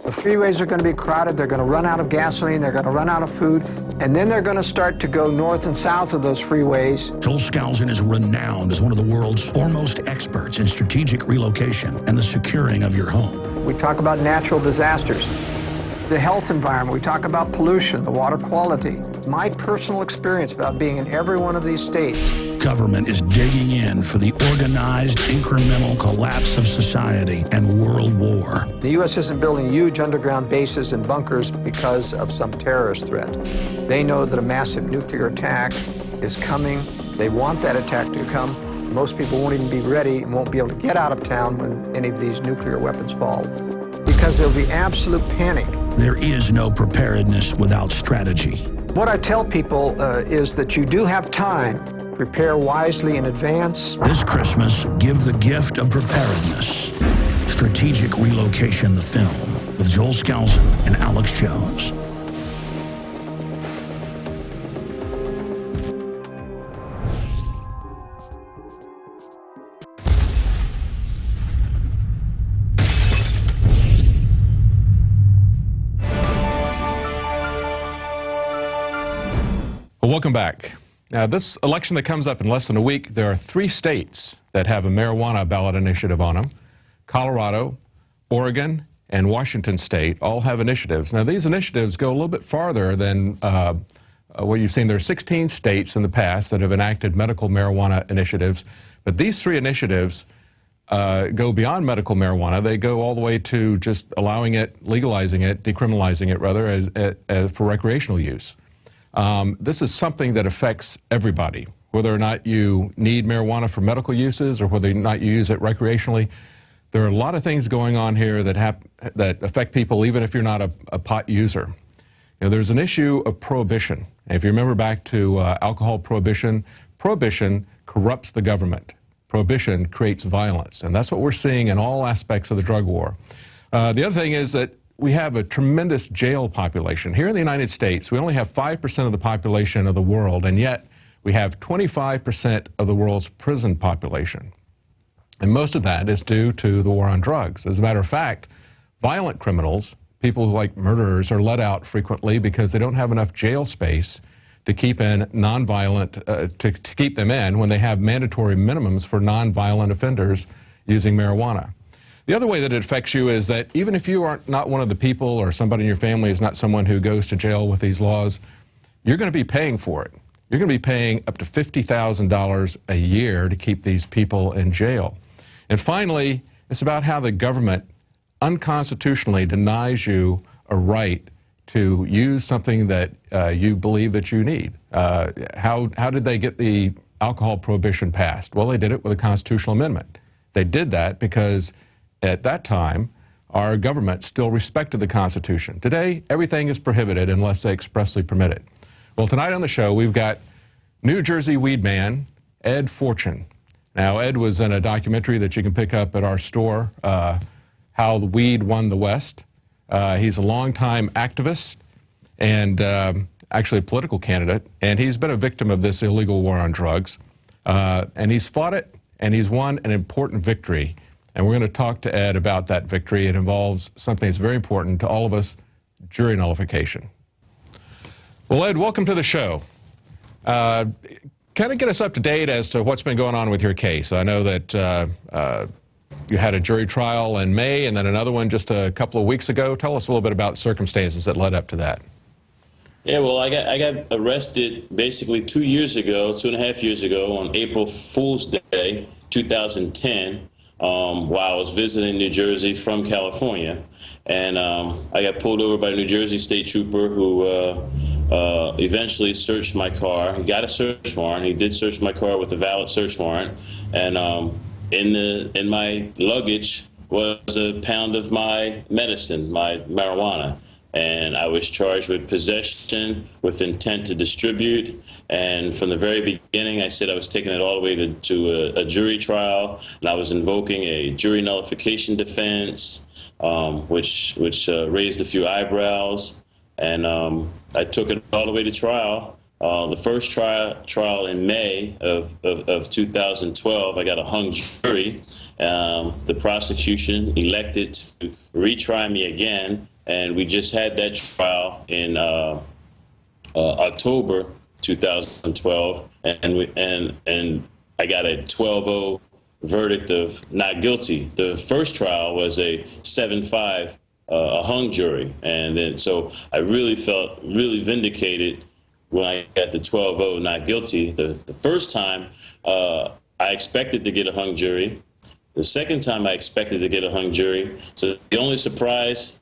The freeways are going to be crowded, they're going to run out of gasoline, they're going to run out of food, and then they're going to start to go north and south of those freeways. Joel Skousen is renowned as one of the world's foremost experts in strategic relocation and the securing of your home. We talk about natural disasters, the health environment, we talk about pollution, the water quality. My personal experience about being in every one of these states. Government is digging in for the organized, incremental collapse of society and world war. The U.S. isn't building huge underground bases and bunkers because of some terrorist threat. They know that a massive nuclear attack is coming. They want that attack to come. Most people won't even be ready and won't be able to get out of town when any of these nuclear weapons fall, because there'll be absolute panic. There is no preparedness without strategy. What I tell people is that you do have time. Prepare wisely in advance. This Christmas, give the gift of preparedness. Strategic Relocation, the film, with Joel Skousen and Alex Jones. Well, welcome back. Now, this election that comes up in less than a week, there are 3 states that have a marijuana ballot initiative on them. Colorado, Oregon, and Washington State all have initiatives. Now, these initiatives go a little bit farther than what you've seen. There are 16 states in the past that have enacted medical marijuana initiatives, but these 3 initiatives go beyond medical marijuana. They go all the way to just allowing it, legalizing it, decriminalizing it rather, as for recreational use. This is something that affects everybody, whether or not you need marijuana for medical uses or whether or not you use it recreationally. There are a lot of things going on here that affect people, even if you're not a pot user. You know, there's an issue of prohibition. And if you remember back to alcohol prohibition, prohibition corrupts the government. Prohibition creates violence, and that's what we're seeing in all aspects of the drug war. The other thing is that we have a tremendous jail population. Here in the United States, we only have 5% of the population of the world, and yet we have 25% of the world's prison population. And most of that is due to the war on drugs. As a matter of fact, violent criminals, people like murderers, are let out frequently because they don't have enough jail space to keep in nonviolent, to keep them in when they have mandatory minimums for nonviolent offenders using marijuana. The other way that it affects you is that even if you are not one of the people or somebody in your family is not someone who goes to jail with these laws, you're going to be paying for it. You're going to be paying up to $50,000 a year to keep these people in jail. And finally, it's about how the government unconstitutionally denies you a right to use something that you believe that you need. How did they get the alcohol prohibition passed? Well, they did it with a constitutional amendment. They did that because at that time, our government still respected the Constitution. Today, everything is prohibited unless they expressly permit it. Well, tonight on the show, we've got New Jersey weed man, Ed Fortune. Now, Ed was in a documentary that you can pick up at our store, How the Weed Won the West. He's a longtime activist and actually a political candidate, and he's been a victim of this illegal war on drugs. And he's fought it, and he's won an important victory. And we're going to talk to Ed about that victory. It involves something that's very important to all of us, jury nullification. Well, Ed, welcome to the show. Kind of get us up to date as to what's been going on with your case. I know that you had a jury trial in May and then another one just a couple of weeks ago. Tell us a little bit about circumstances that led up to that. Yeah, well, I got arrested basically 2.5 years ago on April Fool's Day, 2010, while I was visiting New Jersey from California. And I got pulled over by a New Jersey state trooper who eventually searched my car. He got a search warrant. He did search my car with a valid search warrant. And in my luggage was a pound of my medicine, my marijuana. And I was charged with possession with intent to distribute. And from the very beginning, I said I was taking it all the way to a jury trial, and I was invoking a jury nullification defense, which raised a few eyebrows. And I took it all the way to trial. The first trial in May of 2012, I got a hung jury. The prosecution elected to retry me again. And we just had that trial in October 2012, and I got a 12-0 verdict of not guilty. The first trial was a 7-5, a hung jury, and then so I really felt really vindicated when I got the 12-0 not guilty. The first time I expected to get a hung jury. The second time I expected to get a hung jury. So the only surprise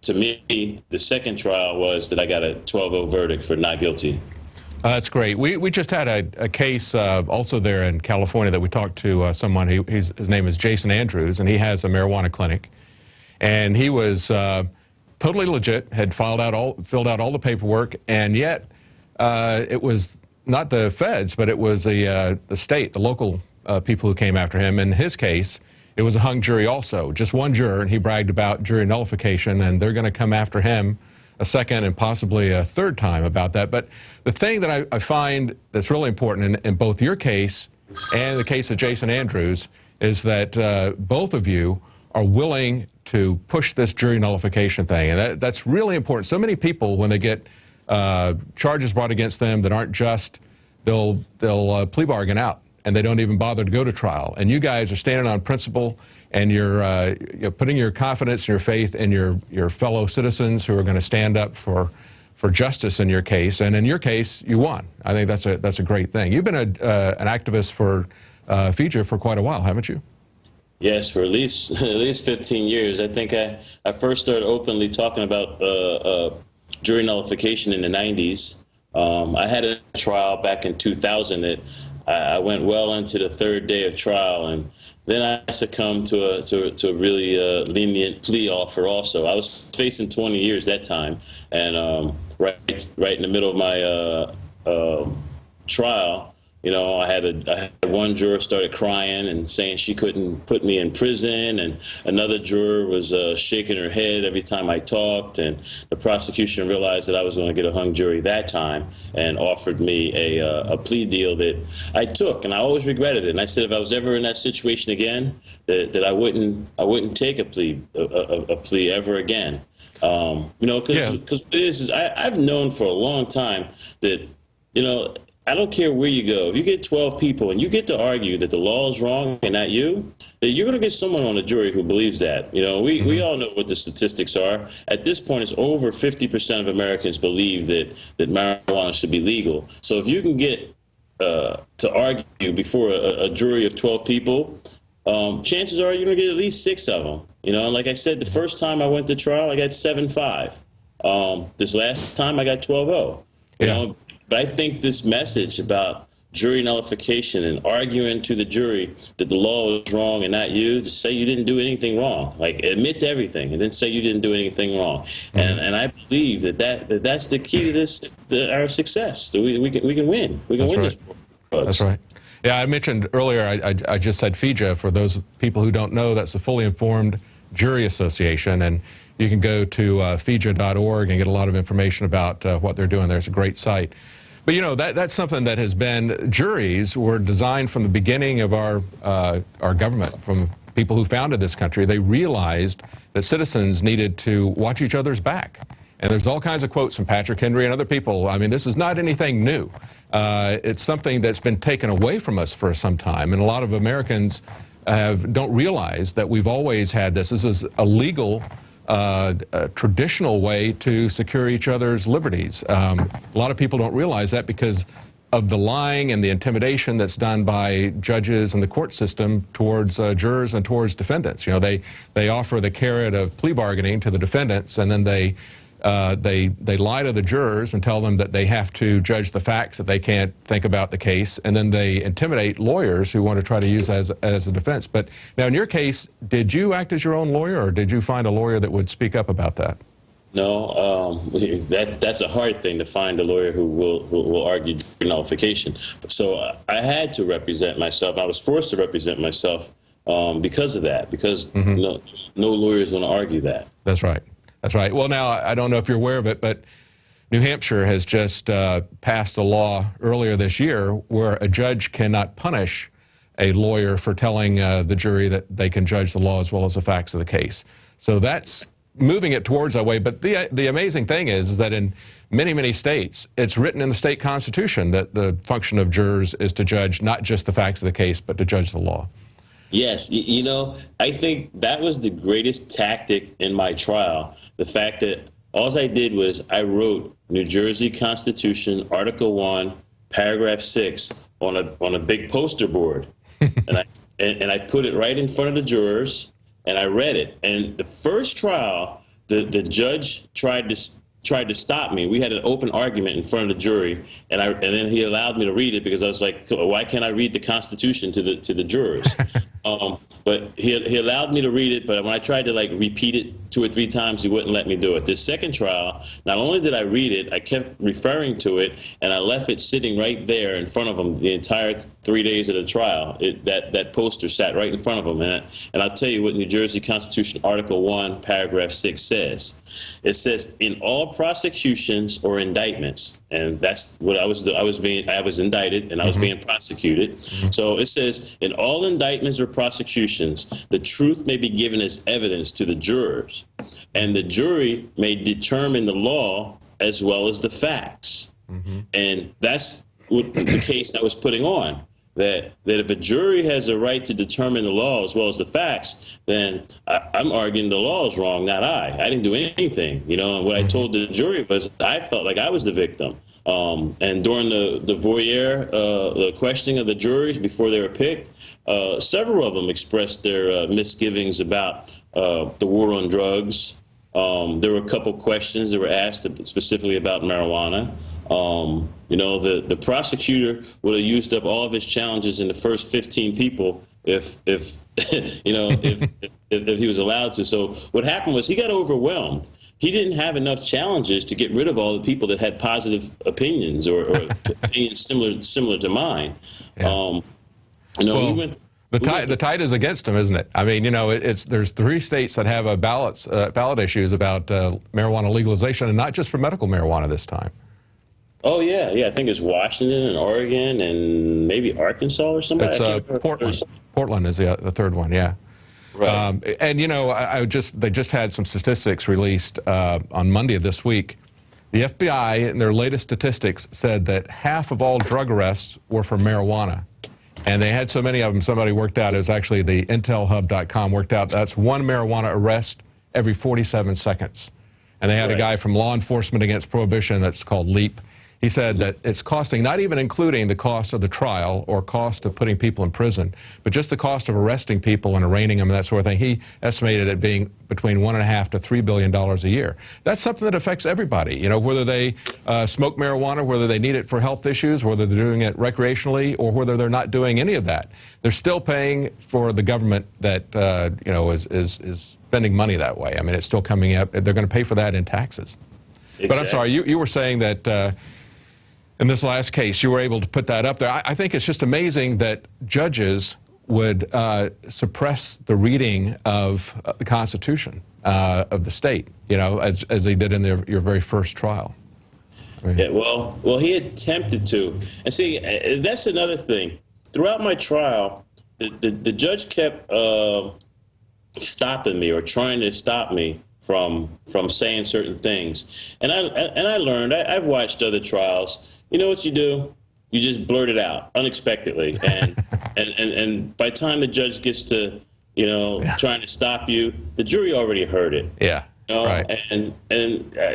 to me, the second trial was that I got a 12-0 verdict for not guilty. That's great. We just had a case also there in California that we talked to someone. His name is Jason Andrews, and he has a marijuana clinic. And he was totally legit, had filled out all the paperwork, and yet it was not the feds, but it was the state, the local people who came after him. In his case, it was a hung jury also, just one juror, and he bragged about jury nullification, and they're going to come after him a second and possibly a third time about that. But the thing that I find that's really important in both your case and the case of Jason Andrews is that both of you are willing to push this jury nullification thing, and that's really important. So many people, when they get charges brought against them that aren't just, they'll plea bargain out, and they don't even bother to go to trial. And you guys are standing on principle, and you're putting your confidence and your faith in your fellow citizens who are going to stand up for justice in your case. And in your case, you won. I think that's a great thing. You've been an activist for FIJA for quite a while, haven't you? Yes, for at least at least 15 years. I think I first started openly talking about jury nullification in the 90s. I had a trial back in 2000 that I went well into the third day of trial, and then I succumbed to a really lenient plea offer. Also, I was facing 20 years that time, and right in the middle of my trial, you know, I had one juror started crying and saying she couldn't put me in prison, and another juror was shaking her head every time I talked, and the prosecution realized that I was going to get a hung jury that time and offered me a plea deal that I took, and I always regretted it. And I said if I was ever in that situation again, that I wouldn't take a plea ever again. You know, because it is I've known for a long time that, you know, I don't care where you go. If you get 12 people and you get to argue that the law is wrong and not you, that you're going to get someone on the jury who believes that. You know, we all know what the statistics are. At this point, it's over 50% of Americans believe that marijuana should be legal. So if you can get to argue before a jury of 12 people, chances are you're going to get at least 6 of them. You know, and like I said, the first time I went to trial, I got 7-5. This last time, I got 12-0. You know. But I think this message about jury nullification and arguing to the jury that the law is wrong and not you, just say you didn't do anything wrong. Like, admit to everything and then say you didn't do anything wrong. And I believe that's the key to this, our success. That we can win. We can win this. That's right. Yeah, I mentioned earlier, I just said FIJA. For those people who don't know, that's the Fully Informed Jury Association. And you can go to FIJA.org and get a lot of information about what they're doing. There's a great site. But, you know, that's something that has been, juries were designed from the beginning of our government, from people who founded this country. They realized that citizens needed to watch each other's back. And there's all kinds of quotes from Patrick Henry and other people. I mean, this is not anything new. It's something that's been taken away from us for some time. And a lot of Americans don't realize that we've always had this. This is a legal, traditional way to secure each other's liberties. A lot of people don't realize that because of the lying and the intimidation that's done by judges and the court system towards jurors and towards defendants. You know, they offer the carrot of plea bargaining to the defendants, and then they lie to the jurors and tell them that they have to judge the facts, that they can't think about the case, and then they intimidate lawyers who want to try to use that as a defense. But now, in your case, did you act as your own lawyer, or did you find a lawyer that would speak up about that? No, that's a hard thing, to find a lawyer who will argue nullification. So I had to represent myself. I was forced to represent myself because of that, because no lawyer is going to argue that. That's right. That's right. Well, now, I don't know if you're aware of it, but New Hampshire has just passed a law earlier this year where a judge cannot punish a lawyer for telling the jury that they can judge the law as well as the facts of the case. So that's moving it towards that way. But the amazing thing is that in many, many states, it's written in the state constitution that the function of jurors is to judge not just the facts of the case, but to judge the law. Yes, you know, I think that was the greatest tactic in my trial. The fact that all I did was I wrote New Jersey Constitution, Article 1, Paragraph 6 on a big poster board. and I put it right in front of the jurors, and I read it. And the first trial, the judge tried to stop me. We had an open argument in front of the jury, and then he allowed me to read it because I was like, why can't I read the Constitution to the jurors? But he allowed me to read it, but when I tried to repeat it 2 or 3 times, he wouldn't let me do it. This second trial, not only did I read it, I kept referring to it, and I left it sitting right there in front of him the entire 3 days of the trial. That poster sat right in front of him, and I'll tell you what New Jersey Constitution Article 1, Paragraph 6 says. It says, in all prosecutions or indictments, and that's what I was indicted and I was being prosecuted. So it says, in all indictments or prosecutions, the truth may be given as evidence to the jurors, and the jury may determine the law as well as the facts. And that's what the case I was putting on. That if a jury has a right to determine the law as well as the facts, then I'm arguing the law is wrong, not I. I didn't do anything, you know. And what I told the jury was I felt like I was the victim. And during the voyeur, the questioning of the juries before they were picked, several of them expressed their misgivings about the war on drugs. There were a couple questions that were asked specifically about marijuana. You know, the prosecutor would have used up all of his challenges in the first 15 people if you know, if he was allowed to. So what happened was he got overwhelmed. He didn't have enough challenges to get rid of all the people that had positive opinions or opinions similar to mine. Yeah. You know, well, the tide is against him, isn't it? I mean, you know, there's 3 states that have a ballot issues about marijuana legalization, and not just for medical marijuana this time. Oh yeah, I think it's Washington and Oregon and maybe Arkansas or somebody. It's Portland is the 3rd one, yeah. Right. And you know, they just had some statistics released on Monday of this week. The FBI, in their latest statistics, said that half of all drug arrests were for marijuana. And they had so many of them, somebody worked out, it was actually the intelhub.com worked out, that's 1 marijuana arrest every 47 seconds. And they had a guy from Law Enforcement Against Prohibition that's called LEAP. He said that it's costing, not even including the cost of the trial or cost of putting people in prison, but just the cost of arresting people and arraigning them and that sort of thing. He estimated it being between $1.5 to $3 billion a year. That's something that affects everybody, you know, whether they smoke marijuana, whether they need it for health issues, whether they're doing it recreationally, or whether they're not doing any of that. They're still paying for the government that, you know, is spending money that way. I mean, it's still coming up. They're going to pay for that in taxes. Exactly. But I'm sorry, you were saying that in this last case, you were able to put that up there. I think it's just amazing that judges would suppress the reading of the Constitution of the state, you know, as they did in your very first trial. I mean, yeah, well, he attempted to. And see, that's another thing. Throughout my trial, the judge kept stopping me or trying to stop me from saying certain things. And I learned, I've watched other trials. You know what you do? You just blurt it out unexpectedly, and by the time the judge gets to, you know, trying to stop you, the jury already heard it. Yeah. You know? Right. And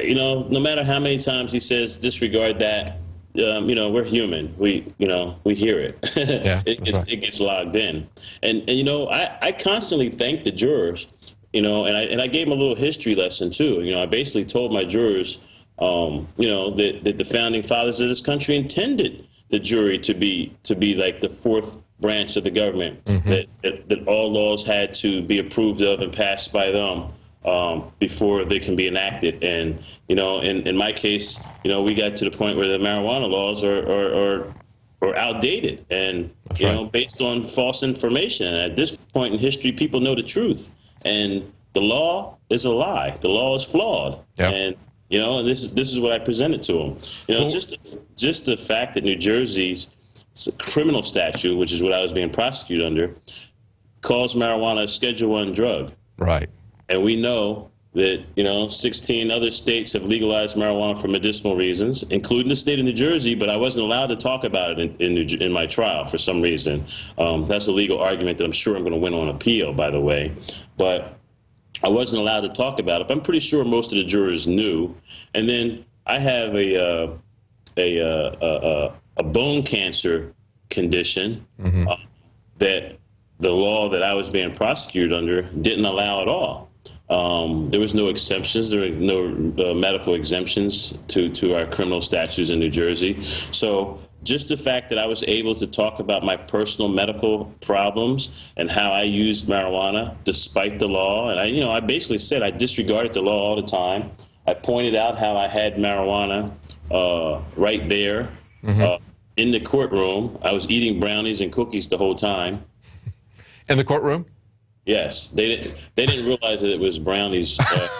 you know, no matter how many times he says disregard that, you know, we're human. We hear it. Yeah, it gets logged in. And you know, I constantly thank the jurors. You know, and I gave them a little history lesson too. You know, I basically told my jurors, you know, that the founding fathers of this country intended the jury to be like the 4th branch of the government, that all laws had to be approved of and passed by them before they can be enacted. And you know, in my case, you know, we got to the point where the marijuana laws are outdated and you know, based on false information. And at this point in history, people know the truth, and the law is a lie. The law is flawed. Yep. And you know, this is what I presented to them. You know, just the fact that New Jersey's criminal statute, which is what I was being prosecuted under, calls marijuana a Schedule I drug. Right. And we know that, you know, 16 other states have legalized marijuana for medicinal reasons, including the state of New Jersey, but I wasn't allowed to talk about it in my trial for some reason. That's a legal argument that I'm sure I'm going to win on appeal, by the way. But I wasn't allowed to talk about it, but I'm pretty sure most of the jurors knew. And then I have a bone cancer condition that the law that I was being prosecuted under didn't allow at all. There was no exemptions. There were no medical exemptions to our criminal statutes in New Jersey. So just the fact that I was able to talk about my personal medical problems and how I used marijuana despite the law, and I basically said I disregarded the law all the time. I pointed out how I had marijuana right there in the courtroom. I was eating brownies and cookies the whole time. In the courtroom? Yes, they didn't realize that it was brownies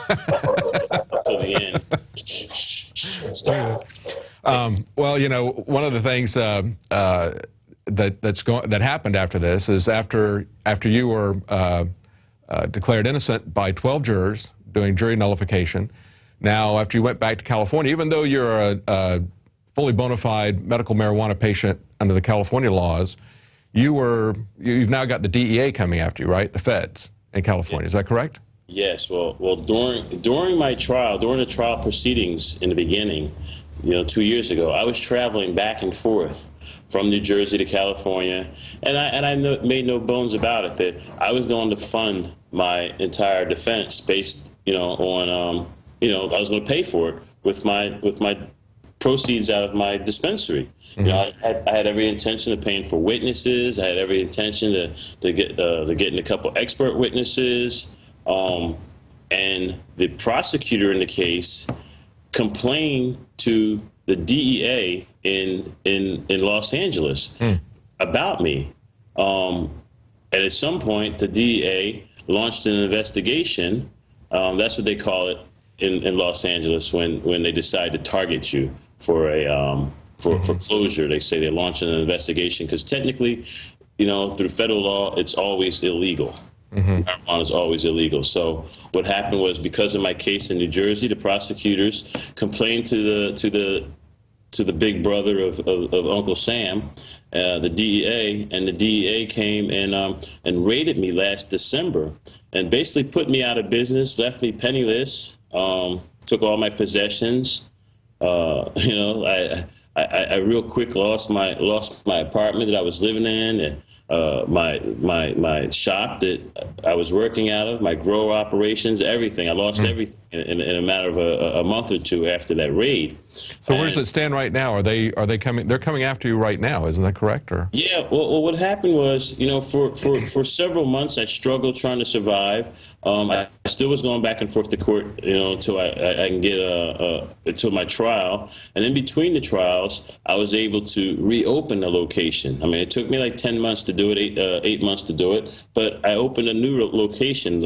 until the end. Well, you know, one of the things that happened after this is after you were declared innocent by 12 jurors doing jury nullification. Now, after you went back to California, even though you're a fully bona fide medical marijuana patient under the California laws, you've now got the DEA coming after you, right? The feds in California. Is that correct? Yes. Well, during my trial, during the trial proceedings in the beginning, 2 years ago, I was traveling back and forth from New Jersey to California, and I made no bones about it that I was going to fund my entire defense based, on, I was going to pay for it with my proceeds out of my dispensary. Mm-hmm. I had every intention of paying for witnesses. I had every intention to getting a couple expert witnesses, and the prosecutor in the case complained to the DEA in Los Angeles about me. And at some point, the DEA launched an investigation. That's what they call it in Los Angeles when they decide to target you for a for closure. They say they're launching an investigation because technically, through federal law, it's always illegal. Marijuana is always illegal. So what happened was, because of my case in New Jersey, the prosecutors complained to the big brother of Uncle Sam, the DEA, and the DEA came and raided me last December and basically put me out of business, left me penniless, took all my possessions. I real quick lost my apartment that I was living in, and my shop that I was working out of, my grow operations, everything. I lost everything in a matter of a month or two after that raid. So where does it stand right now? Are they coming? They're coming after you right now, isn't that correct? Or yeah. Well, what happened was, for several months I struggled trying to survive. I still was going back and forth to court, until I can get until my trial. And in between the trials, I was able to reopen the location. I mean, it took me like 10 months to do it, 8 months to do it, but I opened a new location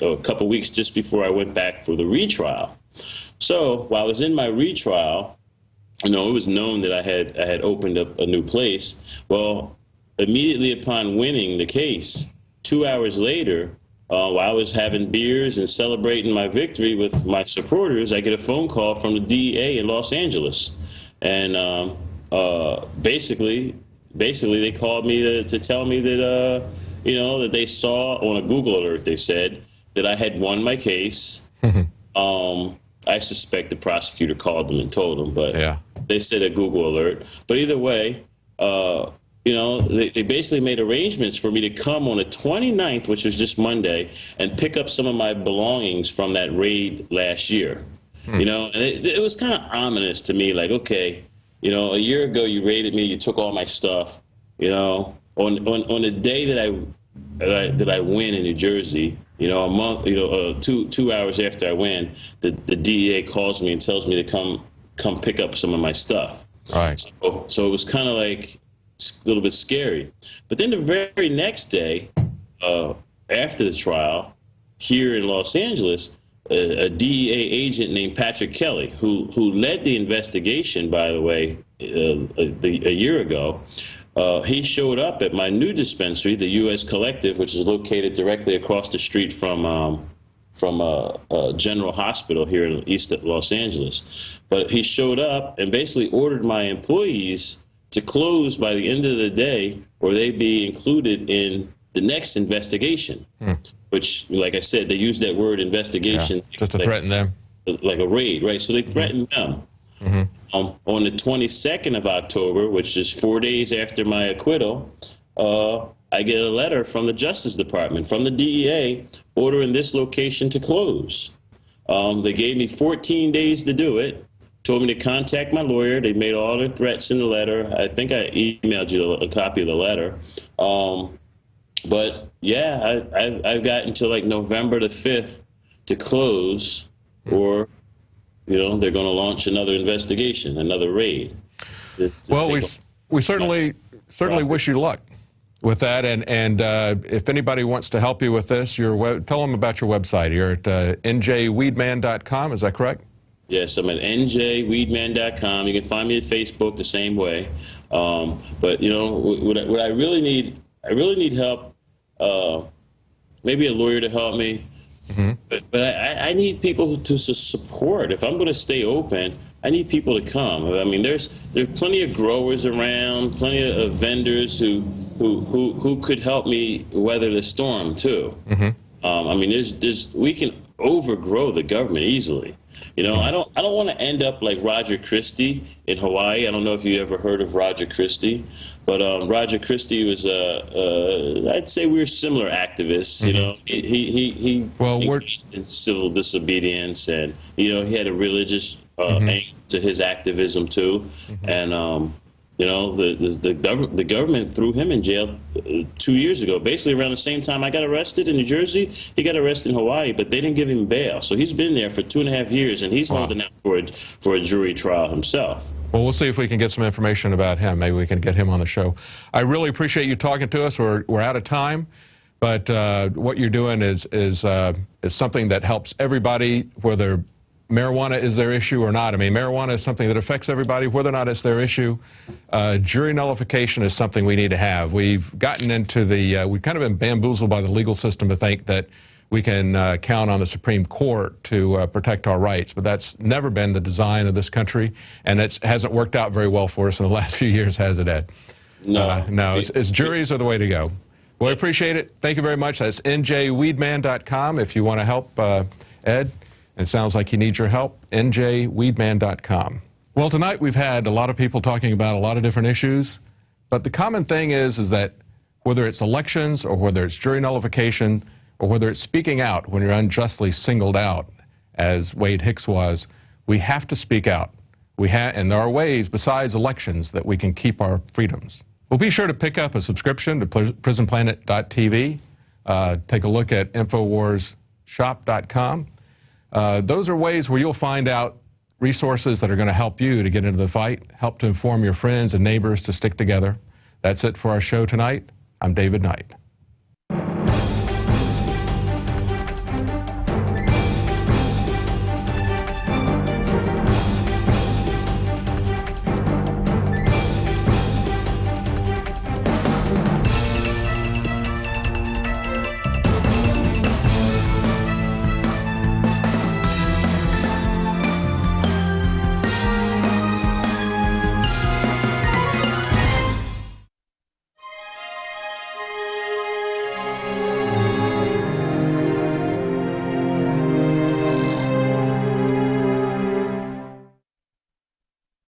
a couple weeks just before I went back for the retrial. So while I was in my retrial, it was known that I had opened up a new place. Well, immediately upon winning the case, 2 hours later, while I was having beers and celebrating my victory with my supporters, I get a phone call from the DEA in Los Angeles, and basically they called me to tell me that that they saw on a Google alert, they said that I had won my case. I suspect the prosecutor called them and told them, but they said a Google alert. But either way, they basically made arrangements for me to come on the 29th, which was just Monday, and pick up some of my belongings from that raid last year. And it was kind of ominous to me, like, okay, a year ago you raided me, you took all my stuff, on the day that I win in New Jersey, a month, 2 hours after I win, the DEA calls me and tells me to come pick up some of my stuff. All right. So it was kind of like a little bit scary. But then the very next day, after the trial, here in Los Angeles, a DEA agent named Patrick Kelly, who led the investigation, by the way, a year ago, he showed up at my new dispensary, the U.S. Collective, which is located directly across the street from General Hospital here in East Los Angeles. But he showed up and basically ordered my employees to close by the end of the day, or they'd be included in the next investigation, which, like I said, they used that word investigation. Yeah, just to threaten them. Like a raid, right? So they threatened them. On the 22nd of October, which is 4 days after my acquittal, I get a letter from the Justice Department, from the DEA, ordering this location to close. They gave me 14 days to do it, told me to contact my lawyer. They made all their threats in the letter. I think I emailed you a copy of the letter. But yeah, I've got until like November the 5th to close, or they're going to launch another investigation, another raid. Well, we certainly wish you luck with that, and if anybody wants to help you with this, tell them about your website. You're at njweedman.com, is that correct? Yes, I'm at njweedman.com. You can find me at Facebook the same way. But what I really need help. Maybe a lawyer to help me. But I need people to support. If I'm going to stay open, I need people to come. I mean, there's plenty of growers around, plenty of vendors who could help me weather the storm too. I mean, we can overgrow the government easily. You know, I don't want to end up like Roger Christie in Hawaii. I don't know if you ever heard of Roger Christie, but Roger Christie was I'd say we were similar activists. You know, he engaged in civil disobedience, and you know, he had a religious angle to his activism too, and you know, the government threw him in jail 2 years ago, basically around the same time I got arrested in New Jersey. He got arrested in Hawaii, but they didn't give him bail. So he's been there for 2.5 years, and he's holding out for a jury trial himself. Well, we'll see if we can get some information about him. Maybe we can get him on the show. I really appreciate you talking to us. We're out of time, but what you're doing is something that helps everybody, whether marijuana is their issue or not. I mean, marijuana is something that affects everybody, whether or not it's their issue. Jury nullification is something we need to have. We've gotten into we've kind of been bamboozled by the legal system to think that we can count on the Supreme Court to protect our rights, but that's never been the design of this country, and it hasn't worked out very well for us in the last few years, has it, Ed? No. No, it's juries are the way to go. Well, I appreciate it. Thank you very much. That's njweedman.com if you want to help Ed. It sounds like he needs your help, njweedman.com. Well, tonight we've had a lot of people talking about a lot of different issues, but the common thing is that whether it's elections or whether it's jury nullification or whether it's speaking out when you're unjustly singled out, as Wade Hicks was, we have to speak out. And there are ways besides elections that we can keep our freedoms. Well, be sure to pick up a subscription to PrisonPlanet.tv. Take a look at InfoWarsShop.com. Those are ways where you'll find out resources that are going to help you to get into the fight, help to inform your friends and neighbors to stick together. That's it for our show tonight. I'm David Knight.